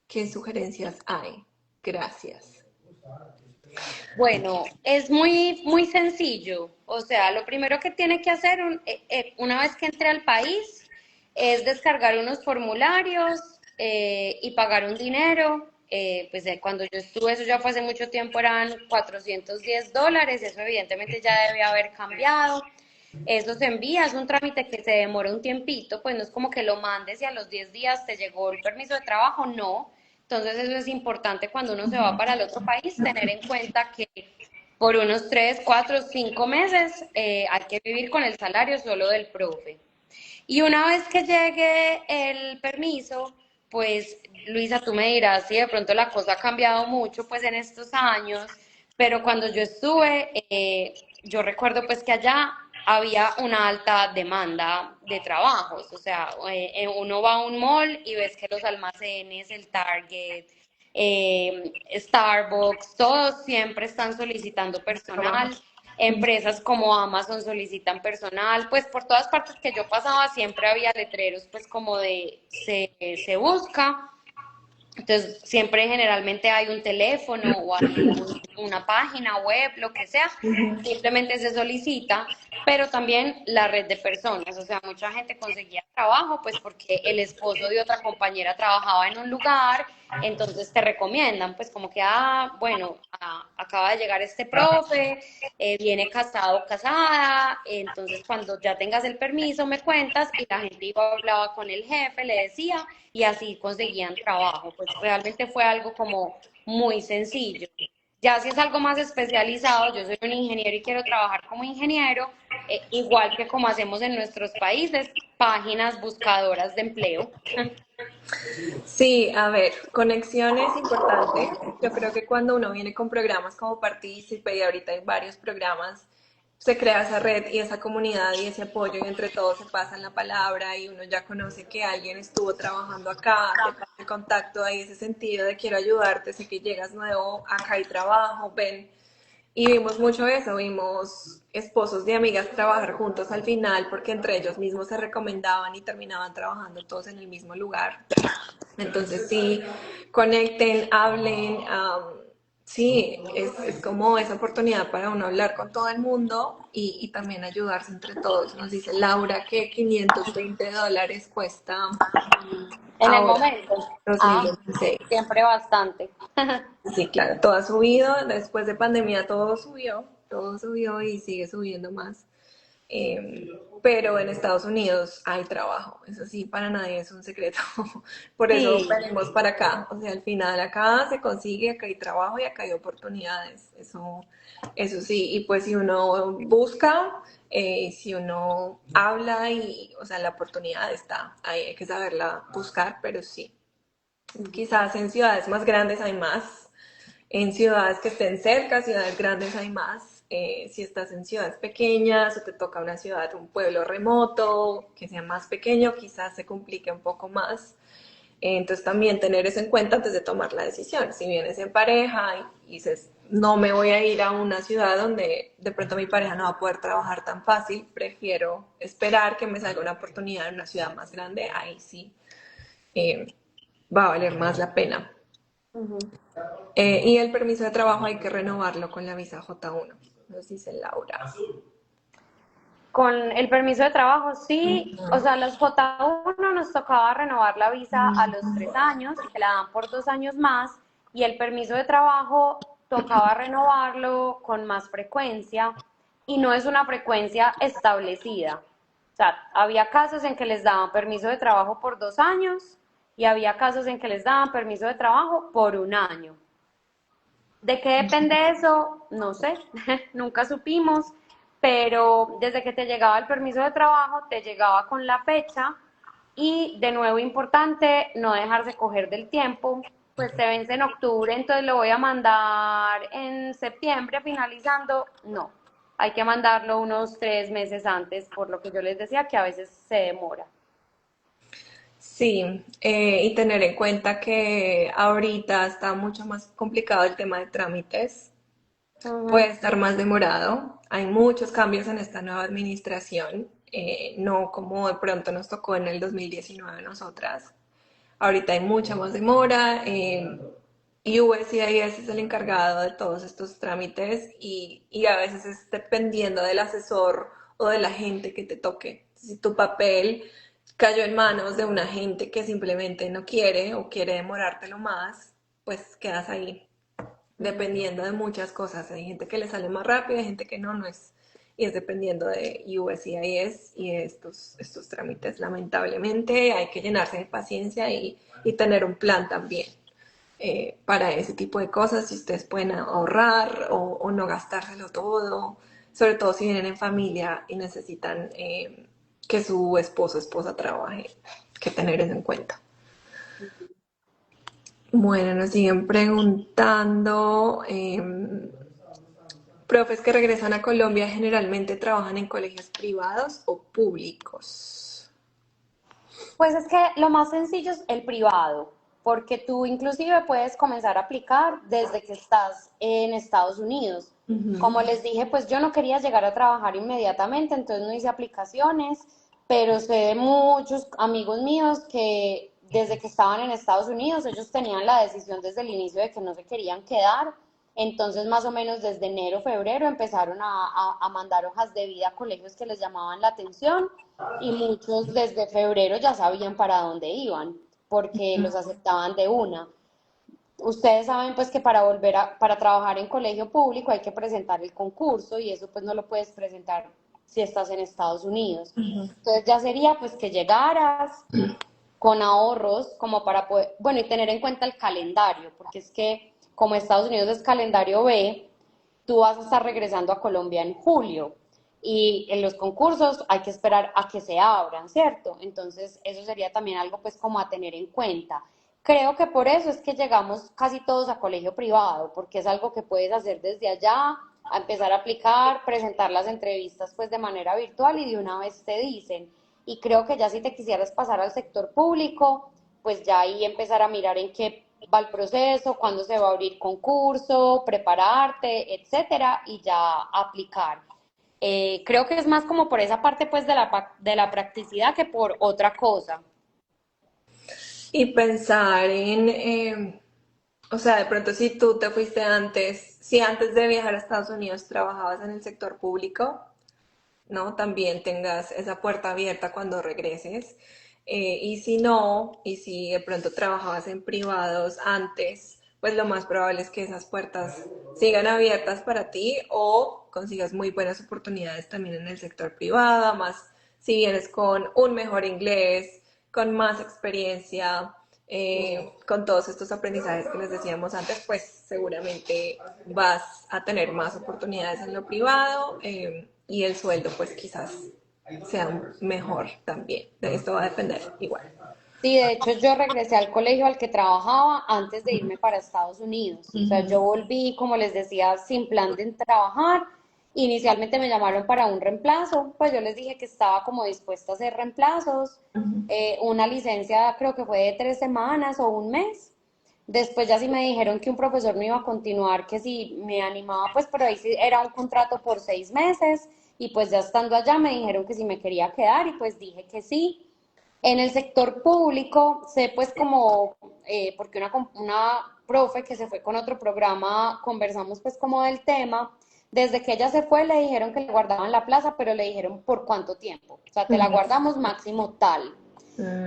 ¿Qué sugerencias hay? Gracias. Bueno, es muy sencillo. O sea, lo primero que tiene que hacer una vez que entre al país es descargar unos formularios y pagar un dinero. Cuando yo estuve, eso ya fue hace mucho tiempo, eran $410. Eso evidentemente ya debe haber cambiado. Eso se envía, es un trámite que se demora un tiempito, pues no es como que lo mandes y a los 10 días te llegó el permiso de trabajo, no. Entonces eso es importante cuando uno se va para el otro país, tener en cuenta que por unos 3, 4, 5 meses hay que vivir con el salario solo del profe. Y una vez que llegue el permiso, pues Luisa, tú me dirás si de pronto la cosa ha cambiado mucho pues en estos años, pero cuando yo estuve, yo recuerdo pues que allá había una alta demanda de trabajos, o sea, uno va a un mall y ves que los almacenes, el Target, Starbucks, todos siempre están solicitando Trabajo. personal. Empresas como Amazon solicitan personal, pues por todas partes que yo pasaba siempre había letreros pues como de se busca, entonces siempre generalmente hay un teléfono o hay una página web, lo que sea, simplemente se solicita, pero también la red de personas, o sea, mucha gente conseguía trabajo pues porque el esposo de otra compañera trabajaba en un lugar, entonces te recomiendan pues como que, bueno, acaba de llegar este profe, viene casado o casada, entonces cuando ya tengas el permiso me cuentas y la gente iba, hablaba con el jefe, le decía y así conseguían trabajo. Pues realmente fue algo como muy sencillo. Ya si es algo más especializado, yo soy un ingeniero y quiero trabajar como ingeniero, igual que como hacemos en nuestros países, páginas buscadoras de empleo. Sí, a ver, conexión es importante. Yo creo que cuando uno viene con programas como Partícipe y ahorita hay varios programas, se crea esa red y esa comunidad y ese apoyo y entre todos se pasan la palabra y uno ya conoce que alguien estuvo trabajando acá, te pasa el contacto, hay ese sentido de quiero ayudarte, sé que llegas nuevo, acá hay trabajo, ven. Y vimos mucho eso, vimos esposos de amigas trabajar juntos al final porque entre ellos mismos se recomendaban y terminaban trabajando todos en el mismo lugar. Entonces sí, conecten, hablen, sí, es como esa oportunidad para uno hablar con todo el mundo y también ayudarse entre todos. Nos dice Laura que $520 cuesta En el ahora, momento, ah, 2026. siempre bastante. Sí, claro, todo ha subido, después de pandemia todo subió y sigue subiendo más. Pero en Estados Unidos hay trabajo, eso sí, para nadie es un secreto. Por eso Sí, venimos para acá. O sea, al final acá se consigue, acá hay trabajo y acá hay oportunidades. Eso sí, y pues si uno busca, si uno habla y, o sea, la oportunidad está ahí, hay que saberla buscar, pero sí. Quizás en ciudades más grandes hay más, en ciudades que estén cerca, ciudades grandes hay más. Si estás en ciudades pequeñas o te toca una ciudad, un pueblo remoto, que sea más pequeño, quizás se complique un poco más. Entonces también tener eso en cuenta antes de tomar la decisión. Si vienes en pareja y dices, no me voy a ir a una ciudad donde de pronto mi pareja no va a poder trabajar tan fácil, prefiero esperar que me salga una oportunidad en una ciudad más grande, ahí sí eh, va a valer más la pena. ujú. Y el permiso de trabajo hay que renovarlo con la visa J1, nos dice Laura. Con el permiso de trabajo, sí, o sea, los J1 nos tocaba renovar la visa a los 3 años, que la dan por 2 años más, y el permiso de trabajo tocaba renovarlo con más frecuencia, y no es una frecuencia establecida. O sea, había casos en que les daban permiso de trabajo por 2 años y había casos en que les daban permiso de trabajo por un año. ¿De qué depende eso? No sé, nunca supimos, pero desde que te llegaba el permiso de trabajo, te llegaba con la fecha y de nuevo importante, no dejarse coger del tiempo, pues se vence en octubre, entonces lo voy a mandar en septiembre finalizando, no, hay que mandarlo unos 3 meses antes, por lo que yo les decía que a veces se demora. Sí, y tener en cuenta que ahorita está mucho más complicado el tema de trámites, puede Ujú. estar más demorado, hay muchos cambios en esta nueva administración, no como de pronto nos tocó en el 2019 a nosotras. Ahorita hay mucha más demora. Y USCIS es el encargado de todos estos trámites y a veces es dependiendo del asesor o de la gente que te toque. Si tu papel cayó en manos de una gente que simplemente no quiere o quiere demorártelo más, pues quedas ahí dependiendo de muchas cosas. Hay gente que le sale más rápido, hay gente que no, no es. Y es dependiendo de USCIS y de estos trámites. Lamentablemente hay que llenarse de paciencia y tener un plan también para ese tipo de cosas. Si ustedes pueden ahorrar o no gastárselo todo, sobre todo si vienen en familia y necesitan que su esposo o esposa trabaje, que tener eso en cuenta. Bueno, nos siguen preguntando. Profes que regresan a Colombia generalmente trabajan en colegios privados o públicos. Pues es que lo más sencillo es el privado, porque tú inclusive puedes comenzar a aplicar desde que estás en Estados Unidos. Ujú. Como les dije, pues yo no quería llegar a trabajar inmediatamente, entonces no hice aplicaciones, pero sé de muchos amigos míos que desde que estaban en Estados Unidos, ellos tenían la decisión desde el inicio de que no se querían quedar. Entonces, más o menos desde enero, febrero, empezaron a mandar hojas de vida a colegios que les llamaban la atención y muchos desde febrero ya sabían para dónde iban, porque los aceptaban de una. Ustedes saben pues que para trabajar en colegio público hay que presentar el concurso y eso pues no lo puedes presentar si estás en Estados Unidos. Entonces ya sería pues que llegaras con ahorros como para poder, bueno, y tener en cuenta el calendario, porque es que como Estados Unidos es calendario B, tú vas a estar regresando a Colombia en julio y en los concursos hay que esperar a que se abran, ¿cierto? Entonces eso sería también algo pues como a tener en cuenta. Creo que por eso es que llegamos casi todos a colegio privado, porque es algo que puedes hacer desde allá, a empezar a aplicar, presentar las entrevistas pues de manera virtual y de una vez te dicen. Y creo que ya si te quisieras pasar al sector público, pues ya ahí empezar a mirar en qué va el proceso, cuándo se va a abrir concurso, prepararte, etcétera, y ya aplicar. Creo que es más como por esa parte pues de la practicidad que por otra cosa. Y pensar en, o sea, de pronto si tú te fuiste antes, si antes de viajar a Estados Unidos trabajabas en el sector público, ¿no? También tengas esa puerta abierta cuando regreses. Y si no, y si de pronto trabajabas en privados antes, pues lo más probable es que esas puertas sigan abiertas para ti o consigas muy buenas oportunidades también en el sector privado, más si vienes con un mejor inglés, con más experiencia, con todos estos aprendizajes que les decíamos antes, pues seguramente vas a tener más oportunidades en lo privado y el sueldo pues quizás sea mejor también. De esto va a depender igual. Sí, de hecho yo regresé al colegio al que trabajaba antes de irme para Estados Unidos. O sea, yo volví, como les decía, sin plan de trabajar. Inicialmente me llamaron para un reemplazo, pues yo les dije que estaba como dispuesta a hacer reemplazos. Una licencia creo que fue de 3 semanas o un mes. Después ya sí me dijeron que un profesor no iba a continuar, que si me animaba, pues pero ahí sí era un contrato por 6 meses y pues ya estando allá me dijeron que si me quería quedar y pues dije que sí. En el sector público, sé pues como, porque una profe que se fue con otro programa, conversamos pues como del tema, desde que ella se fue le dijeron que le guardaban la plaza, pero le dijeron por cuánto tiempo, o sea, te la guardamos máximo tal.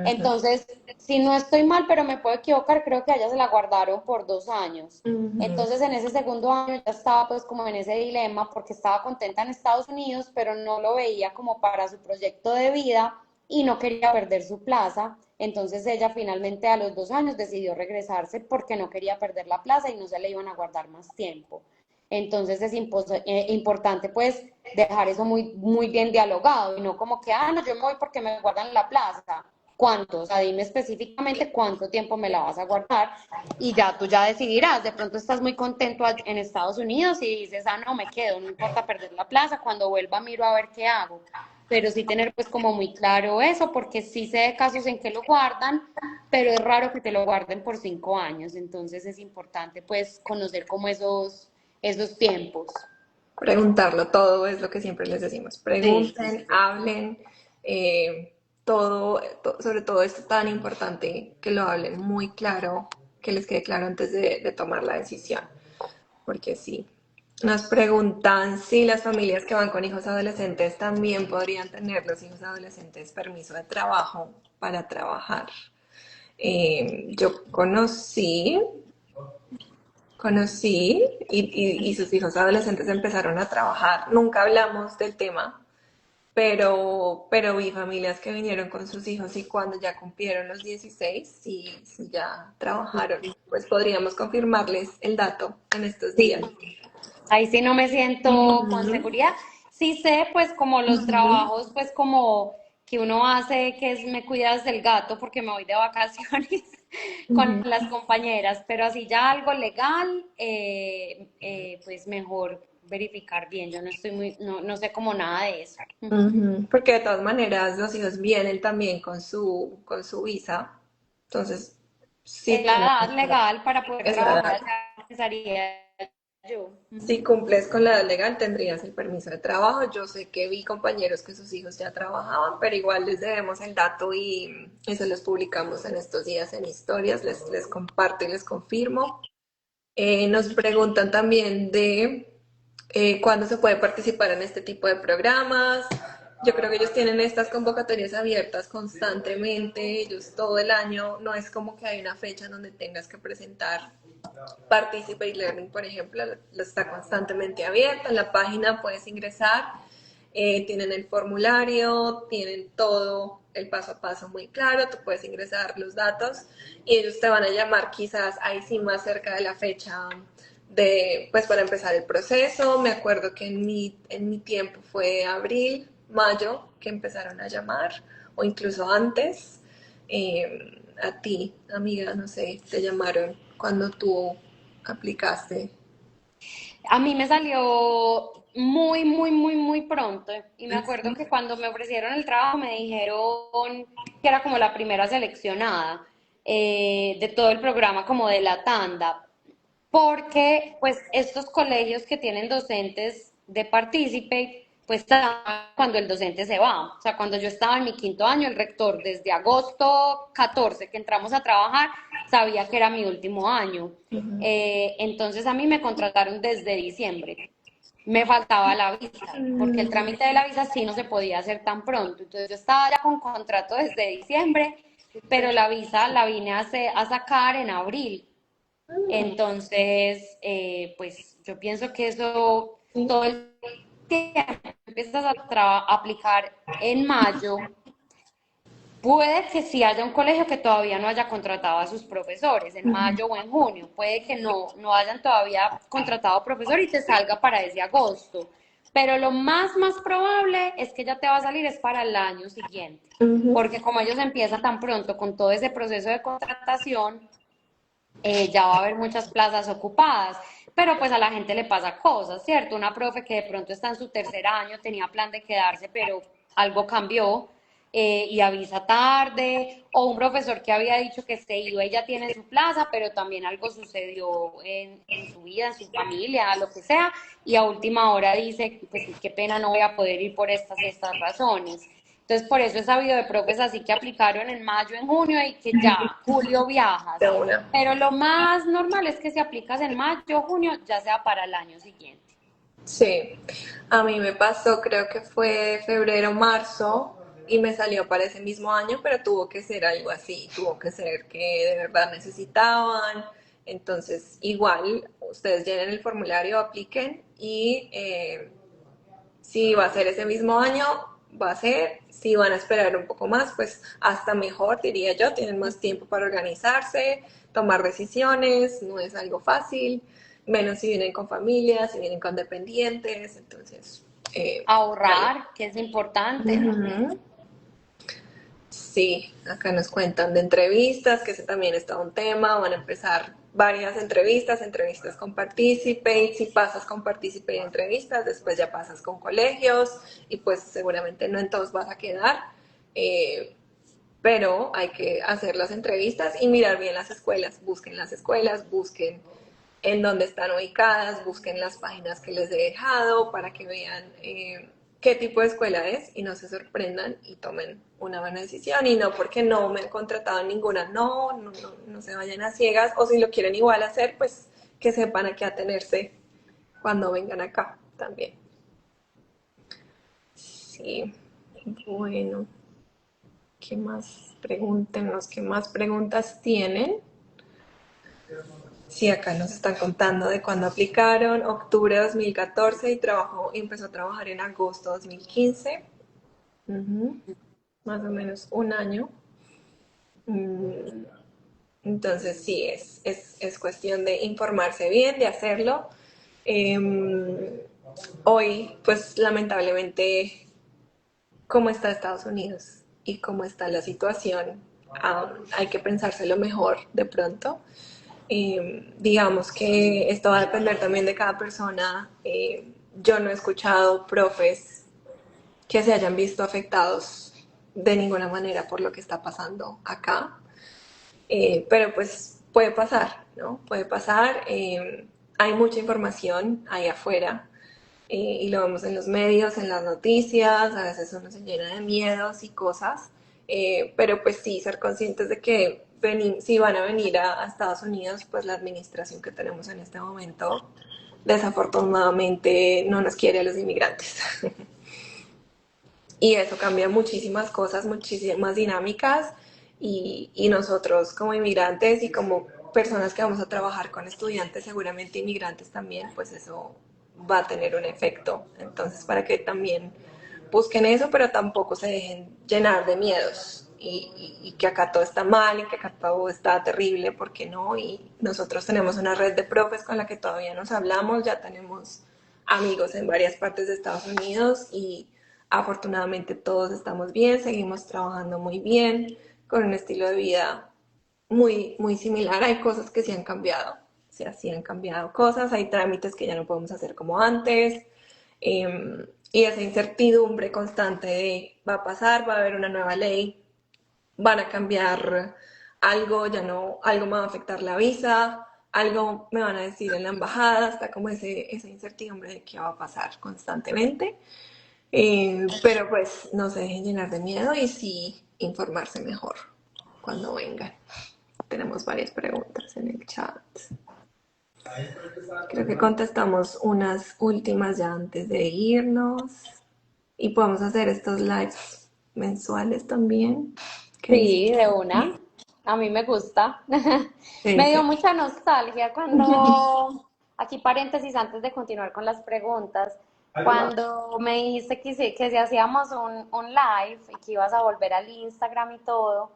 Entonces, si no estoy mal, pero me puedo equivocar, creo que a ella se la guardaron por 2 años. Entonces, en ese segundo año ya estaba pues como en ese dilema porque estaba contenta en Estados Unidos, pero no lo veía como para su proyecto de vida y no quería perder su plaza. Entonces, ella finalmente a los 2 años decidió regresarse porque no quería perder la plaza y no se le iban a guardar más tiempo. Entonces es importante pues dejar eso muy, muy bien dialogado y no como que, no, yo me voy porque me guardan la plaza. ¿Cuánto? O sea, dime específicamente cuánto tiempo me la vas a guardar y ya tú ya decidirás. De pronto estás muy contento en Estados Unidos y dices, no, me quedo, no importa perder la plaza, cuando vuelva miro a ver qué hago. Pero sí tener pues como muy claro eso, porque sí sé de casos en que lo guardan, pero es raro que te lo guarden por 5 años. Entonces es importante pues conocer como esos tiempos. Preguntarlo todo es lo que siempre les decimos. Sí. Pregunten, hablen, todo, sobre todo esto tan importante, que lo hablen muy claro, que les quede claro antes de tomar la decisión. Porque sí, nos preguntan si las familias que van con hijos adolescentes también podrían tener los hijos adolescentes permiso de trabajo para trabajar. Yo conocí y sus hijos adolescentes empezaron a trabajar. Nunca hablamos del tema, pero vi familias que vinieron con sus hijos y cuando ya cumplieron los 16, sí, sí ya trabajaron. Pues podríamos confirmarles el dato en estos días. Sí, ahí sí no me siento con Ujú, seguridad. Sí sé, pues, como los ujú, trabajos, pues, como que uno hace, que es me cuidas del gato porque me voy de vacaciones con ujú, las compañeras, pero así ya algo legal, pues mejor verificar bien. Yo no estoy no sé como nada de eso. ujú. Porque de todas maneras los hijos vienen también con su visa. Entonces, Es sí la tienen edad legal para poder esa trabajar edad. allá, pensaría yo. Si cumples con la edad legal, tendrías el permiso de trabajo. Yo sé que vi compañeros que sus hijos ya trabajaban, pero igual les debemos el dato y eso los publicamos en estos días en historias. Les comparto y les confirmo. Nos preguntan también de cuándo se puede participar en este tipo de programas. Yo creo que ellos tienen estas convocatorias abiertas constantemente, ellos todo el año, no es como que hay una fecha en donde tengas que presentar. Participate Learning, por ejemplo, lo está constantemente abierto. En la página puedes ingresar, tienen el formulario, tienen todo el paso a paso muy claro, tú puedes ingresar los datos y ellos te van a llamar quizás ahí sí más cerca de la fecha de, pues para empezar el proceso. Me acuerdo que en mi tiempo fue abril, mayo, que empezaron a llamar, o incluso antes. A ti, amiga, no sé, te llamaron cuando tú aplicaste. A mí me salió muy, muy, muy, muy pronto y me acuerdo que cuando me ofrecieron el trabajo me dijeron que era como la primera seleccionada de todo el programa, como de la tanda, porque pues estos colegios que tienen docentes de Participate, pues cuando el docente se va, o sea, cuando yo estaba en mi quinto año, el rector desde agosto 14 que entramos a trabajar, sabía que era mi último año. Entonces a mí me contrataron desde diciembre. Me faltaba la visa, porque el trámite de la visa sí no se podía hacer tan pronto. Entonces yo estaba ya con contrato desde diciembre, pero la visa la vine a sacar en abril. Entonces, pues yo pienso que eso todo el tiempo empiezas a aplicar en mayo. Puede que sí haya un colegio que todavía no haya contratado a sus profesores en mayo o en junio. Puede que no hayan todavía contratado profesor y te salga para ese agosto. Pero lo más probable es que ya te va a salir es para el año siguiente. Ujú. Porque como ellos empiezan tan pronto con todo ese proceso de contratación, ya va a haber muchas plazas ocupadas, pero pues a la gente le pasa cosas, ¿cierto? Una profe que de pronto está en su tercer año, tenía plan de quedarse, pero algo cambió y avisa tarde, o un profesor que había dicho que se iba y ya tiene su plaza, pero también algo sucedió en su vida, en su familia, lo que sea, y a última hora dice, pues qué pena, no voy a poder ir por estas y estas razones. Entonces, por eso he sabido de profes así que aplicaron en mayo, en junio y que ya julio viajas. De una. Pero lo más normal es que si aplicas en mayo, junio, ya sea para el año siguiente. Sí, a mí me pasó, creo que fue febrero, marzo, y me salió para ese mismo año, pero tuvo que ser algo así, tuvo que ser que de verdad necesitaban. Entonces, igual, ustedes llenen el formulario, apliquen y si va a ser ese mismo año, va a ser. Si van a esperar un poco más, pues hasta mejor, diría yo. Tienen más tiempo para organizarse, tomar decisiones. No es algo fácil, menos si vienen con familias, si vienen con dependientes. Entonces, dale. Ahorrar, que es importante. Ujú. Sí, acá nos cuentan de entrevistas, que ese también está un tema. Van a empezar varias entrevistas, entrevistas con Participate. Si pasas con Participate en entrevistas, después ya pasas con colegios y pues seguramente no en todos vas a quedar. Eh, pero hay que hacer las entrevistas y mirar bien las escuelas, busquen en dónde están ubicadas, busquen las páginas que les he dejado para que vean qué tipo de escuela es y no se sorprendan y tomen una buena decisión y no porque no me han contratado en ninguna, no se vayan a ciegas o si lo quieren igual hacer, pues que sepan a qué atenerse cuando vengan acá también. Sí, bueno, ¿qué más? Pregúntenos, ¿qué más preguntas tienen? Sí, acá nos están contando de cuándo aplicaron, octubre de 2014 y empezó a trabajar en agosto de 2015. Ujú, más o menos un año. Mm, entonces sí, es cuestión de informarse bien, de hacerlo. Hoy, pues lamentablemente, cómo está Estados Unidos y cómo está la situación, hay que pensárselo mejor de pronto. Digamos que esto va a depender también de cada persona. Yo no he escuchado profes que se hayan visto afectados de ninguna manera por lo que está pasando acá. Pero pues puede pasar, ¿no? Puede pasar. Hay mucha información ahí afuera y lo vemos en los medios, en las noticias, a veces uno se llena de miedos y cosas, pero pues sí, ser conscientes de que si van a venir a Estados Unidos, pues la administración que tenemos en este momento desafortunadamente no nos quiere a los inmigrantes. Y eso cambia muchísimas cosas, muchísimas dinámicas y nosotros como inmigrantes y como personas que vamos a trabajar con estudiantes, seguramente inmigrantes también, pues eso va a tener un efecto. Entonces, para que también busquen eso, pero tampoco se dejen llenar de miedos y que acá todo está mal y que acá todo está terrible, porque no, y nosotros tenemos una red de profes con la que todavía nos hablamos, ya tenemos amigos en varias partes de Estados Unidos y afortunadamente todos estamos bien, seguimos trabajando muy bien, con un estilo de vida muy similar. Hay cosas que sí han cambiado, o sea, sí han cambiado cosas, hay trámites que ya no podemos hacer como antes, y esa incertidumbre constante de va a pasar, va a haber una nueva ley, van a cambiar algo, ya no, algo me va a afectar la visa, algo me van a decir en la embajada, está como esa incertidumbre de qué va a pasar constantemente. Pero pues no se dejen llenar de miedo y sí informarse mejor cuando vengan. Tenemos varias preguntas en el chat. Creo que contestamos unas últimas ya antes de irnos. Y podemos hacer estos lives mensuales también. ¿Qué dice? Sí, de una. A mí me gusta. ¿Qué Me dio dice? mucha nostalgia cuando, aquí paréntesis antes de continuar con las preguntas, cuando me dijiste que si hacíamos un live y que ibas a volver al Instagram y todo,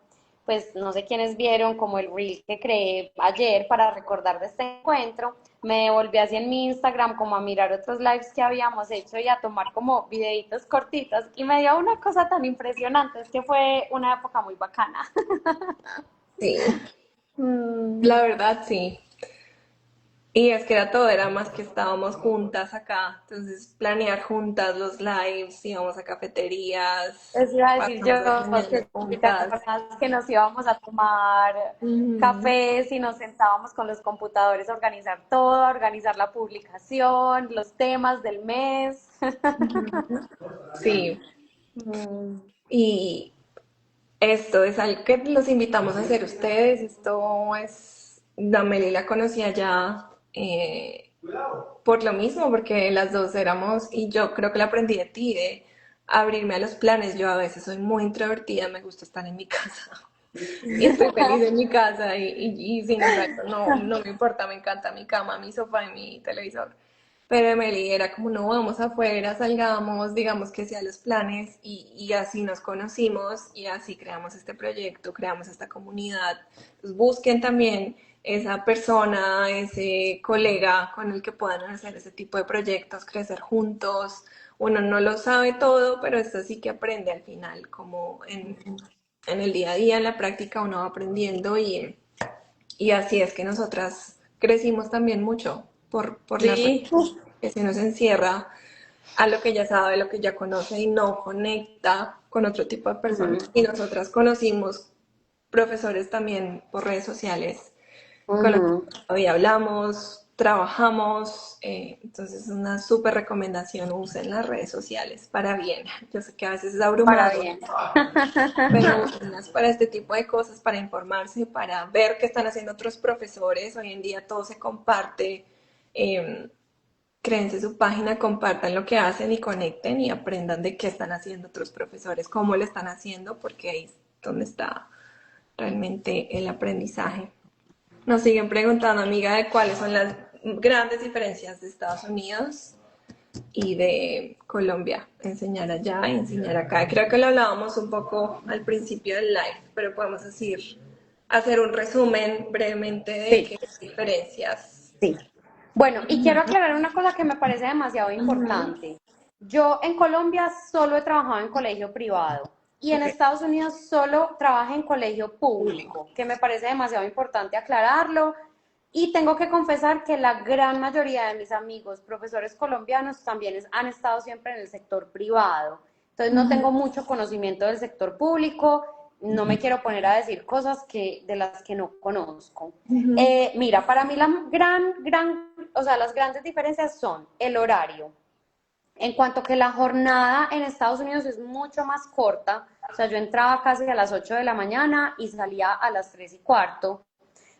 pues no sé quiénes vieron como el reel que creé ayer para recordar de este encuentro, me volví así en mi Instagram como a mirar otros lives que habíamos hecho y a tomar como videitos cortitos y me dio una cosa tan impresionante, es que fue una época muy bacana. Sí, Mm, la verdad sí. Y es que era todo, era más que estábamos juntas acá. Entonces, planear juntas los lives, íbamos a cafeterías, eso iba a decir yo, pasamos las reuniones que si te juntas. acuerdas que nos íbamos a tomar Ujú. cafés y nos sentábamos con los computadores a organizar todo, a organizar la publicación, los temas del mes. Sí, Mm, y esto es algo que los invitamos a hacer ustedes. Esto es, Dameli la conocía ya por lo mismo, porque las dos éramos, y yo creo que la aprendí de ti, de abrirme a los planes. Yo a veces soy muy introvertida, me gusta estar en mi casa y estoy feliz en mi casa y sin embargo no me importa, me encanta mi cama, mi sofá y mi televisor. Pero Emily era como, no, vamos afuera, salgamos, digamos que sea los planes y así nos conocimos y así creamos este proyecto, creamos esta comunidad. Pues busquen también esa persona, ese colega con el que puedan hacer ese tipo de proyectos, crecer juntos. Uno no lo sabe todo, pero esto sí que aprende al final, como en el día a día, en la práctica, uno va aprendiendo y así es que nosotras crecimos también mucho por las redes, sí. que se nos encierra a lo que ya sabe, lo que ya conoce y no conecta con otro tipo de personas. Y nosotras conocimos profesores también por redes sociales con los que Ujú. todavía hablamos, trabajamos, entonces una súper recomendación, usen las redes sociales para bien. Yo sé que a veces es Para abrumador, bien. pero úsenlas para este tipo de cosas, para informarse, para ver qué están haciendo otros profesores. Hoy en día todo se comparte. Eh, Créense su página, compartan lo que hacen y conecten y aprendan de qué están haciendo otros profesores, cómo lo están haciendo, porque ahí es donde está realmente el aprendizaje. Nos siguen preguntando, amiga, de cuáles son las grandes diferencias de Estados Unidos y de Colombia. Enseñar allá y enseñar acá. Creo que lo hablábamos un poco al principio del live, pero podemos decir, hacer un resumen brevemente de Sí, qué diferencias. sí. Bueno, y quiero aclarar una cosa que me parece demasiado Ujú. importante. Yo en Colombia solo he trabajado en colegio privado y en Ok, Estados Unidos solo trabajo en colegio público. público, que me parece demasiado importante aclararlo. Y tengo que confesar que la gran mayoría de mis amigos, profesores colombianos, también han estado siempre en el sector privado. Entonces no tengo mucho conocimiento del sector público, no me quiero poner a decir cosas de las que no conozco. Ujú. Mira, para mí o sea, las grandes diferencias son el horario. En cuanto que la jornada en Estados Unidos es mucho más corta, o sea, yo entraba casi a las 8 de la mañana y salía a las 3 y cuarto,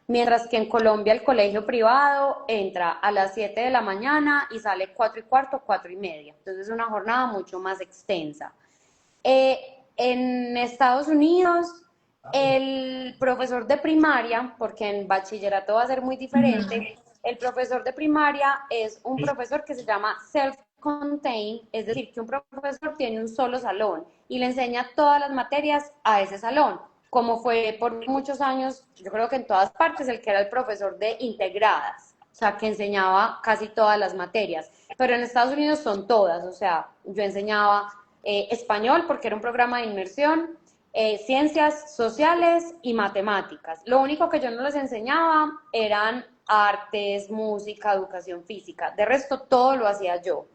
mientras que en Colombia el colegio privado entra a las 7 de la mañana y sale 4 y cuarto, 4 y media. Entonces es una jornada mucho más extensa. En Estados Unidos, el profesor de primaria, porque en bachillerato va a ser muy diferente, el profesor de primaria es un profesor que se llama self-contained, es decir, que un profesor tiene un solo salón y le enseña todas las materias a ese salón, como fue por muchos años, yo creo que en todas partes, el que era el profesor de integradas, o sea, que enseñaba casi todas las materias, pero en Estados Unidos son todas, o sea, yo enseñaba español porque era un programa de inmersión, ciencias sociales y matemáticas. Lo único que yo no les enseñaba eran artes, música, educación física. De resto, todo lo hacía yo.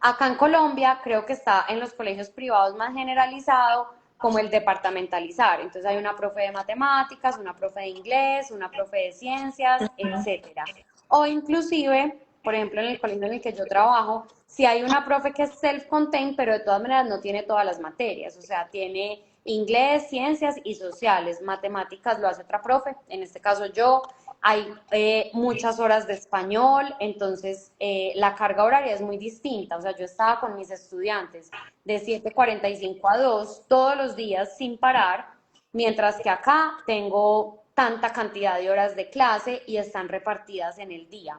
Acá en Colombia creo que está en los colegios privados más generalizado como el departamentalizar. Entonces hay una profe de matemáticas, una profe de inglés, una profe de ciencias, etcétera. O inclusive, por ejemplo, en el colegio en el que yo trabajo, si hay una profe que es self-contained, pero de todas maneras no tiene todas las materias, o sea, tiene inglés, ciencias y sociales, matemáticas lo hace otra profe, en este caso yo, hay muchas horas de español, entonces la carga horaria es muy distinta, o sea, yo estaba con mis estudiantes de 7:45 a 2 todos los días sin parar, mientras que acá tengo tanta cantidad de horas de clase y están repartidas en el día.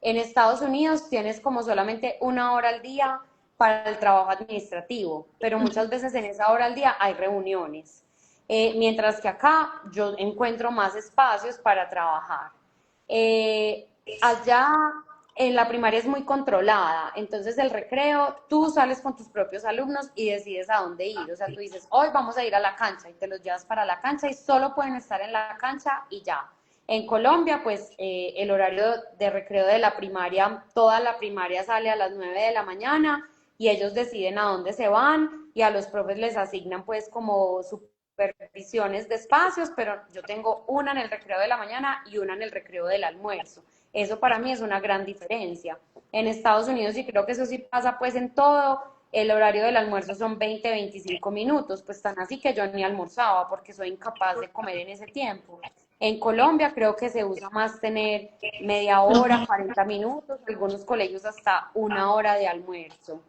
En Estados Unidos tienes como solamente una hora al día para el trabajo administrativo, pero muchas veces en esa hora al día hay reuniones. Mientras que acá yo encuentro más espacios para trabajar. Eh, Allá en la primaria es muy controlada, entonces el recreo, tú sales con tus propios alumnos y decides a dónde ir, o sea, tú dices, hoy vamos a ir a la cancha y te los llevas para la cancha y solo pueden estar en la cancha y ya. En Colombia, pues el horario de recreo de la primaria, toda la primaria sale a las 9 de la mañana y ellos deciden a dónde se van y a los profes les asignan pues como supervisiones de espacios, pero yo tengo una en el recreo de la mañana y una en el recreo del almuerzo. Eso para mí es una gran diferencia. En Estados Unidos, y creo que eso sí pasa pues en todo, el horario del almuerzo son 20-25 minutos, pues tan así que yo ni almorzaba porque soy incapaz de comer en ese tiempo. En Colombia creo que se usa más tener media hora, 40 minutos, algunos colegios hasta una hora de almuerzo.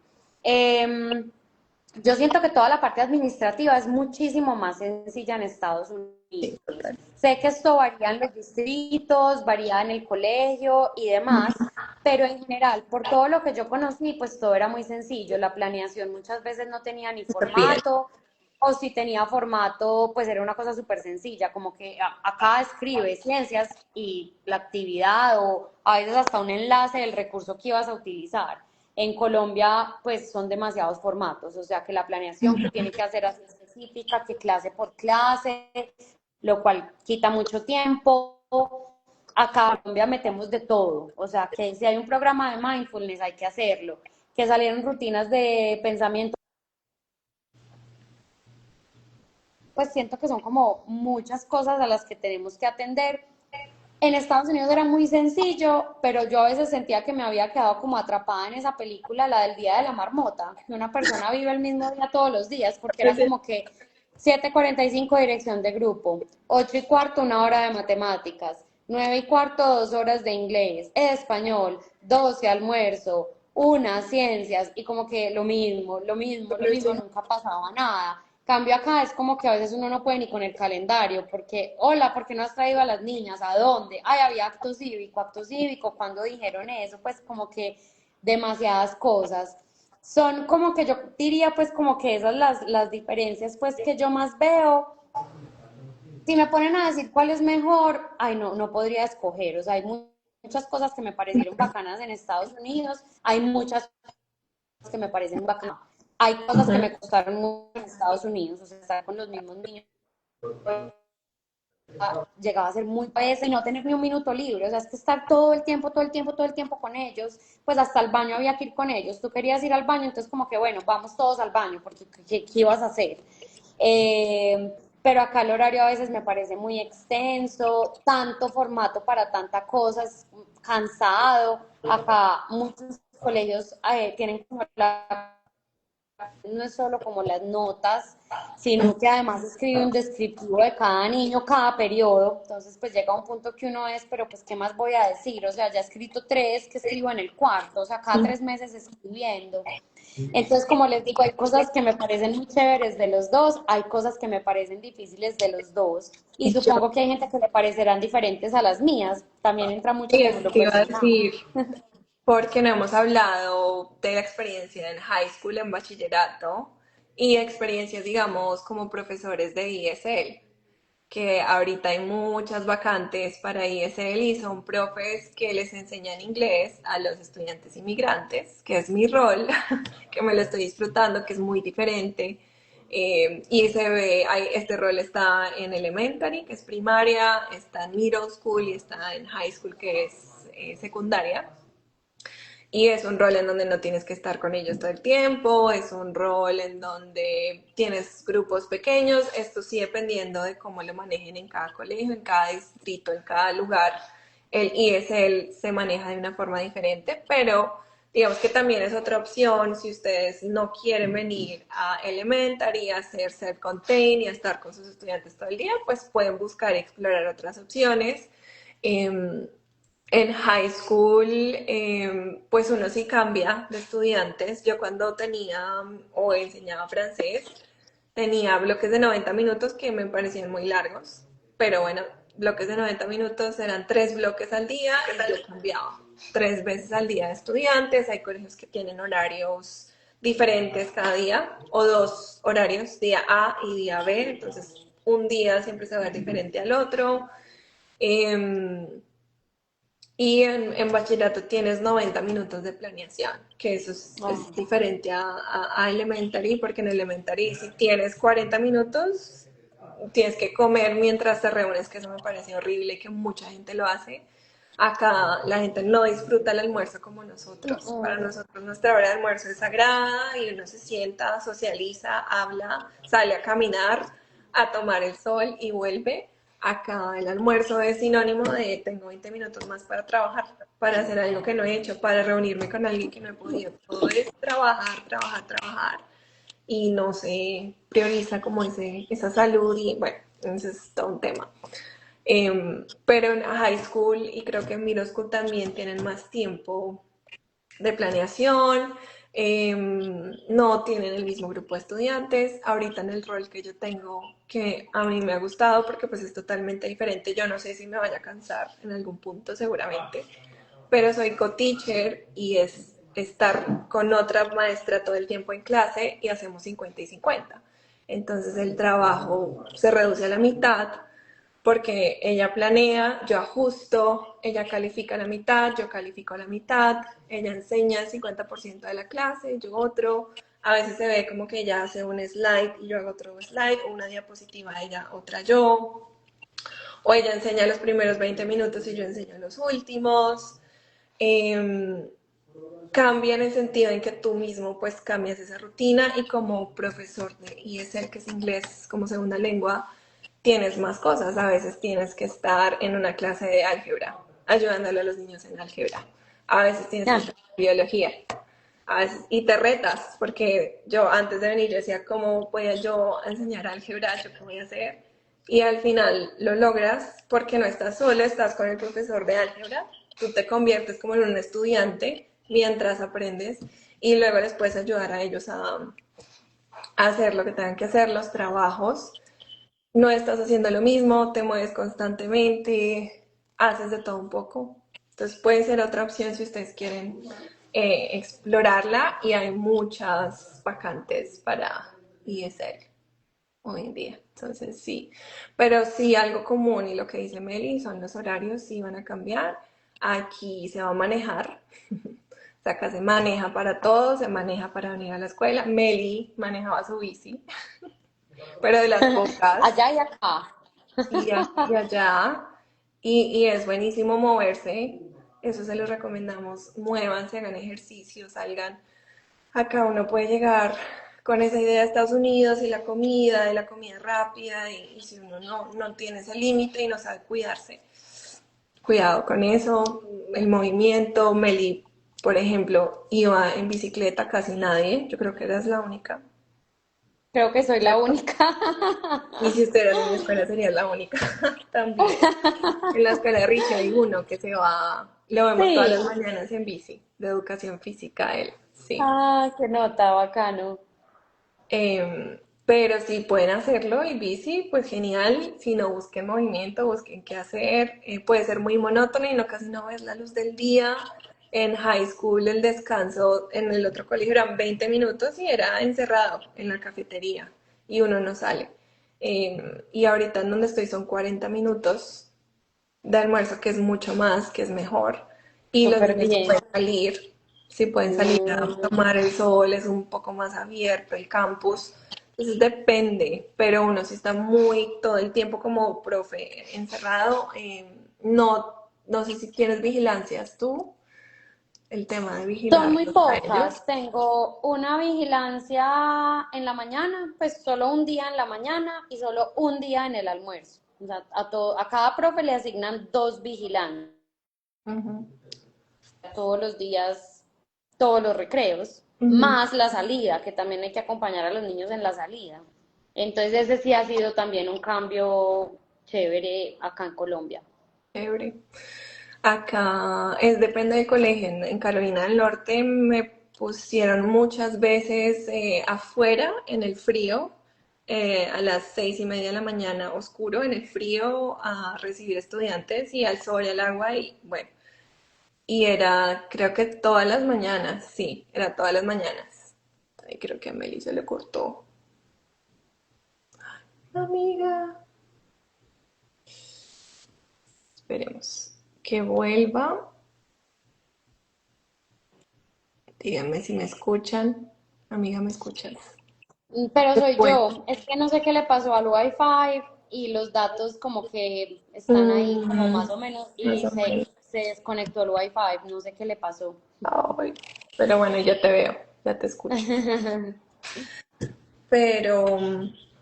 Yo siento que toda la parte administrativa es muchísimo más sencilla en Estados Sí, Unidos. total. Sé que esto varía en los distritos, varía en el colegio y demás, pero en general, por todo lo que yo conocí, pues todo era muy sencillo. La planeación muchas veces no tenía ni Súper bien. formato, o si tenía formato, pues era una cosa súper sencilla, como que acá escribe ciencias y la actividad, o a veces hasta un enlace del recurso que ibas a utilizar. En Colombia, pues son demasiados formatos, o sea que la planeación que tiene que hacer así específica, que clase por clase, lo cual quita mucho tiempo. Acá en Colombia metemos de todo, o sea que si hay un programa de mindfulness hay que hacerlo, que salieron rutinas de pensamiento, pues siento que son como muchas cosas a las que tenemos que atender. En Estados Unidos era muy sencillo, pero yo a veces sentía que me había quedado como atrapada en esa película, la del Día de la Marmota, que una persona vive el mismo día todos los días, porque era como que 7:45 dirección de grupo, 8:15 una hora de matemáticas, 9:15 2 horas de inglés, español, 12 almuerzo, una ciencias, y como que lo mismo, lo mismo, lo mismo, Sí. nunca pasaba nada. Cambio acá es como que a veces uno no puede ni con el calendario, porque, hola, ¿por qué no has traído a las niñas? ¿A dónde? Ay, había acto cívico, ¿cuándo dijeron eso? Pues como que demasiadas cosas. Son como que yo diría pues como que esas las diferencias pues que yo más veo. Si me ponen a decir cuál es mejor, ay no, no podría escoger. O sea, hay muchas cosas que me parecieron bacanas en Estados Unidos, hay muchas que me parecen bacanas. Hay cosas que Ujú. me costaron mucho en Estados Unidos, o sea, estar con los mismos niños llegaba a ser muy pesa y no tener ni un minuto libre, o sea, es que estar todo el tiempo, todo el tiempo, todo el tiempo con ellos, pues hasta el baño había que ir con ellos, tú querías ir al baño, entonces como que bueno, vamos todos al baño, porque ¿qué ibas a hacer? Pero acá el horario a veces me parece muy extenso, tanto formato para tanta cosa, es cansado, acá muchos colegios tienen como no es solo como las notas, sino que además escribe un descriptivo de cada niño, cada periodo. Entonces, pues llega un punto que uno es, pero pues, ¿qué más voy a decir? O sea, ya he escrito tres, que escribo en el cuarto, o sea, cada 3 meses escribiendo. Entonces, como les digo, hay cosas que me parecen muy chéveres de los dos, hay cosas que me parecen difíciles de los dos, y Yo, supongo que hay gente que le parecerán diferentes a las mías. También entra mucho como eso lo te iba a personal. decir. porque no hemos hablado de la experiencia en high school, en bachillerato, y experiencias, digamos, como profesores de ESL, que ahorita hay muchas vacantes para ESL y son profes que les enseñan inglés a los estudiantes inmigrantes, que es mi rol, que me lo estoy disfrutando, que es muy diferente. Y se ve, este rol está en elementary, que es primaria, está en middle school y está en high school, que es secundaria. Y es un rol en donde no tienes que estar con ellos todo el tiempo, es un rol en donde tienes grupos pequeños, esto sí dependiendo de cómo lo manejen en cada colegio, en cada distrito, en cada lugar. El ESL se maneja de una forma diferente, pero digamos que también es otra opción si ustedes no quieren venir a Elementary, a hacer self-contained y a estar con sus estudiantes todo el día, pues pueden buscar y explorar otras opciones. Eh, en high school, pues uno sí cambia de estudiantes. Yo cuando tenía o enseñaba francés, tenía bloques de 90 minutos que me parecían muy largos, pero bueno, bloques de 90 minutos eran 3 bloques al día y yo cambiaba 3 veces al día de estudiantes. Hay colegios que tienen horarios diferentes cada día o 2 horarios, día A y día B, entonces un día siempre se va a ver diferente al otro. Em, y en bachillerato tienes 90 minutos de planeación, que eso es Wow. diferente a elementary, porque en elementary si tienes 40 minutos, tienes que comer mientras te reúnes, que eso me parece horrible, que mucha gente lo hace. Acá la gente no disfruta el almuerzo como nosotros. Para nosotros nuestra hora de almuerzo es sagrada y uno se sienta, socializa, habla, sale a caminar, a tomar el sol y vuelve. Acá el almuerzo es sinónimo de tengo 20 minutos más para trabajar, para hacer algo que no he hecho, para reunirme con alguien que no he podido. Todo es trabajar, trabajar, trabajar y no se prioriza como esa salud y bueno, ese es todo un tema. Pero en high school y creo que en middle school también tienen más tiempo de planeación, no tienen el mismo grupo de estudiantes. Ahorita en el rol que yo tengo, que a mí me ha gustado porque pues es totalmente diferente, yo no sé si me vaya a cansar en algún punto seguramente, pero soy co-teacher y es estar con otra maestra todo el tiempo en clase y hacemos 50 y 50. Entonces el trabajo se reduce a la mitad porque ella planea, yo ajusto, ella califica la mitad, yo califico la mitad, ella enseña el 50% de la clase, yo otro. A veces se ve como que ella hace un slide y yo hago otro slide, o una diapositiva ella, otra yo. O ella enseña los primeros 20 minutos y yo enseño los últimos. Eh, Cambia en el sentido en que tú mismo pues cambias esa rutina y como profesor de ESL, que es inglés como segunda lengua, tienes más cosas. A veces tienes que estar en una clase de álgebra, ayudándole a los niños en álgebra. A veces tienes que Ah, estar en biología. A veces, y te retas, porque yo antes de venir yo decía, ¿cómo voy a yo enseñar álgebra? ¿Yo qué voy a hacer? Y al final lo logras porque no estás solo, estás con el profesor de álgebra, tú te conviertes como en un estudiante mientras aprendes y luego les puedes ayudar a ellos a hacer lo que tengan que hacer, los trabajos. No estás haciendo lo mismo, te mueves constantemente, haces de todo un poco. Entonces puede ser otra opción si ustedes quieren explorarla y hay muchas vacantes para ESL hoy en día. Entonces sí, pero sí algo común y lo que dice Meli son los horarios, sí van a cambiar. Aquí se va a manejar, o sea, acá se maneja para todo, se maneja para venir a la escuela. Meli manejaba su bici, pero de las pocas allá y acá. y allá. Y es buenísimo moverse. Eso se lo recomendamos. Muévanse, hagan ejercicio, salgan. Acá uno puede llegar con esa idea de Estados Unidos y de la comida rápida. Y si uno no tiene ese límite y no sabe cuidarse, cuidado con eso. El movimiento. Meli, por ejemplo, iba en bicicleta casi nadie. Yo creo que eras la única, Creo que soy la ¿cierto? única. Y si estuvieras en mi escuela serías la única también. En la escuela de Richie hay uno que se va, lo vemos todas las Sí. mañanas en bici, de educación física, él, sí. Ah, qué nota, bacano. Pero si pueden hacerlo y bici, pues genial. Si no, busquen movimiento, busquen qué hacer. Puede ser muy monótono y no casi no ves la luz del día. en high school el descanso en el otro colegio eran 20 minutos y era encerrado en la cafetería y uno no sale. Y ahorita en donde estoy son 40 minutos de almuerzo, que es mucho más, que es mejor. Y los Súper niños bien. pueden salir, sí pueden salir a Mm, tomar el sol, es un poco más abierto el campus. Entonces depende, pero uno si está muy todo el tiempo como profe encerrado, no sé si tienes vigilancias tú, el tema de Son muy vigilarlos a ellos. pocas. Tengo una vigilancia en la mañana, pues solo un día en la mañana y solo un día en el almuerzo. O sea, a cada profe le asignan dos vigilantes Ujú, todos los días, todos los recreos, ujú. más la salida, que también hay que acompañar a los niños en la salida. Entonces ese sí ha sido también un cambio chévere acá en Colombia. Chévere. Acá es depende del colegio. En Carolina del Norte me pusieron muchas veces afuera en el frío, a las 6:30 de la mañana, oscuro, en el frío, a recibir estudiantes y al sol y al agua y bueno, y era creo que todas las mañanas, sí, era todas las mañanas. Ay, creo que a Meli se le cortó. Amiga, esperemos que vuelva. Díganme si me escuchan. Amiga, ¿me escuchas? Pero soy Bueno, yo, es que no sé qué le pasó al Wi-Fi y los datos como que están ahí como mm, más o menos más y o menos. se desconectó el Wi-Fi, no sé qué le pasó. Ay, pero bueno, ya te veo, ya te escucho. Pero,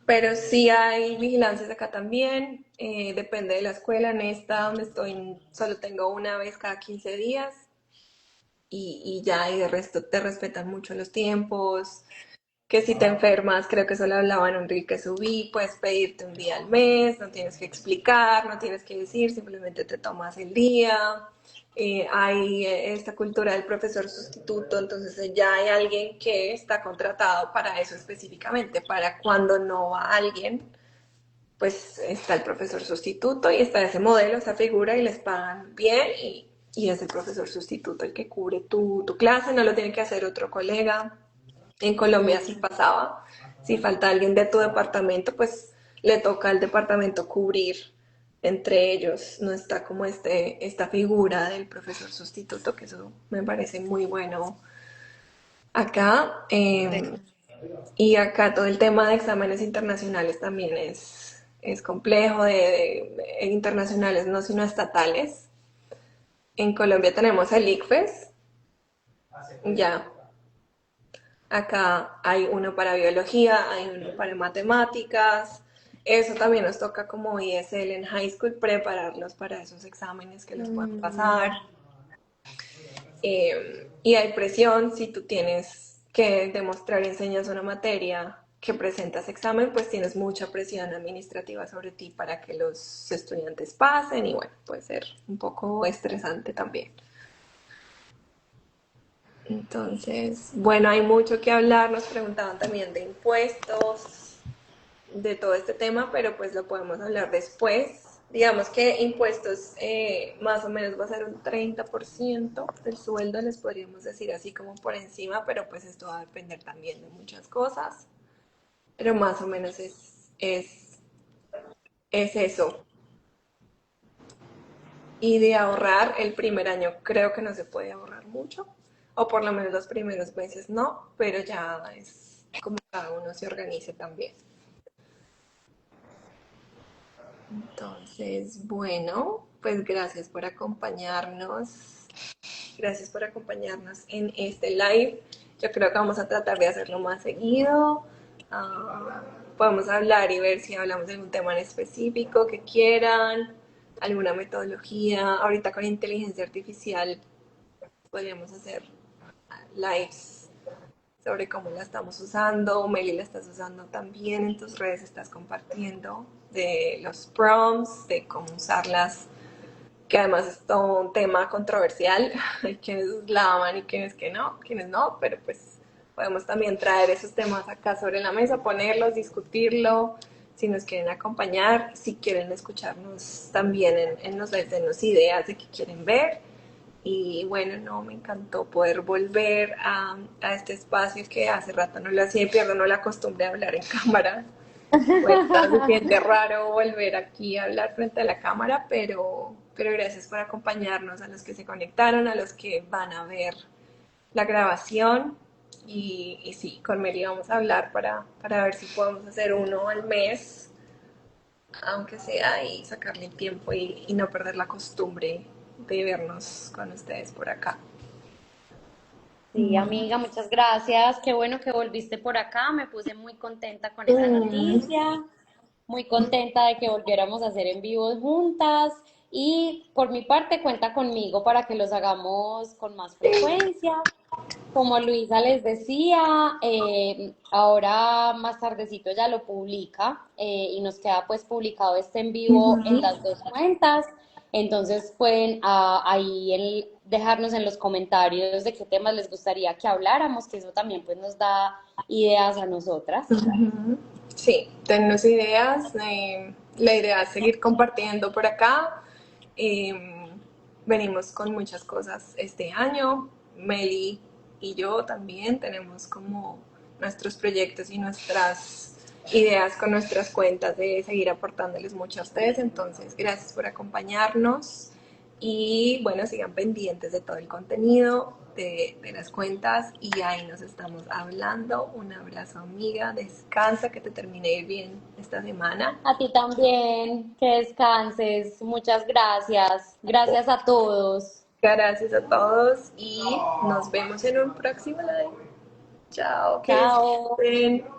pero sí hay vigilancias acá también. Depende de la escuela. En esta donde estoy, solo tengo una vez cada 15 días y ya, y de resto te respetan mucho los tiempos. Que si te enfermas, creo que eso lo hablaba en un reel que subí, puedes pedirte un día al mes, no tienes que explicar, no tienes que decir, simplemente te tomas el día. Hay esta cultura del profesor sustituto, entonces ya hay alguien que está contratado para eso específicamente, para cuando no va alguien, pues está el profesor sustituto y está ese modelo, esa figura y les pagan bien y es el profesor sustituto el que cubre tu clase, no lo tiene que hacer otro colega. En Colombia sí Mm. pasaba. Si falta alguien de tu departamento, pues le toca al departamento cubrir entre ellos. No está como esta figura del profesor sustituto, que eso me parece muy bueno acá. Y acá todo el tema de exámenes internacionales también es complejo, de internacionales, no sino estatales. En Colombia tenemos el ICFES, ya. Acá hay uno para biología, hay uno para matemáticas. Eso también nos toca como ESL en high school, prepararlos para esos exámenes que los puedan pasar. Mm. Y hay presión, si tú tienes que demostrar y enseñas una materia que presentas examen, pues tienes mucha presión administrativa sobre ti para que los estudiantes pasen y bueno, puede ser un poco estresante también. Entonces, bueno, hay mucho que hablar. Nos preguntaban también de impuestos, de todo este tema, pero pues lo podemos hablar después. Digamos que impuestos más o menos va a ser un 30% del sueldo, les podríamos decir así como por encima, pero pues esto va a depender también de muchas cosas. Pero más o menos es eso. Y de ahorrar el primer año creo que no se puede ahorrar mucho, o por lo menos los primeros meses no, pero ya es como cada uno se organice también. Entonces, bueno, pues gracias por acompañarnos en este live. Yo creo que vamos a tratar de hacerlo más seguido. Ah, podemos hablar y ver si hablamos de algún tema en específico que quieran, alguna metodología. Ahorita con inteligencia artificial podríamos hacer lives sobre cómo la estamos usando. Meli, la estás usando también en tus redes, estás compartiendo de los prompts, de cómo usarlas, que además es todo un tema controversial. Hay quienes la aman y quienes no, pero pues podemos también traer esos temas acá sobre la mesa, ponerlos, discutirlo. Si nos quieren acompañar, si quieren escucharnos también en los lives, denos ideas de qué quieren ver Y bueno, no, me encantó poder volver a este espacio que hace rato no lo hacía y pierdo no la costumbre de hablar en cámara. Bueno, se siente raro volver aquí a hablar frente a la cámara, pero gracias por acompañarnos a los que se conectaron, a los que van a ver la grabación. Y sí, con Meli vamos a hablar para ver si podemos hacer uno al mes, aunque sea, y sacarle el tiempo y no perder la costumbre de vernos con ustedes por acá. Sí, amiga, muchas gracias. Qué bueno que volviste por acá. Me puse muy contenta con esa Mm, noticia, muy contenta de que volviéramos a hacer en vivo juntas. Y por mi parte, cuenta conmigo para que los hagamos con más frecuencia. Como Luisa les decía, ahora más tardecito ya lo publica y nos queda pues publicado este en vivo en ujú. las dos cuentas. Entonces pueden dejarnos en los comentarios de qué temas les gustaría que habláramos, que eso también pues nos da ideas a nosotras. Ujú. Sí, tennos ideas. La idea es seguir compartiendo por acá. Eh, Venimos con muchas cosas este año. Meli y yo también tenemos como nuestros proyectos y nuestras ideas con nuestras cuentas de seguir aportándoles mucho a ustedes. Entonces, gracias por acompañarnos y bueno, sigan pendientes de todo el contenido de las cuentas y ahí nos estamos hablando. Un abrazo, amiga. Descansa, que te termine de ir bien esta semana. A ti también, que descanses. Muchas gracias. Gracias a todos. Gracias a todos y nos vemos en un próximo live. Chao, que Chao. descansen.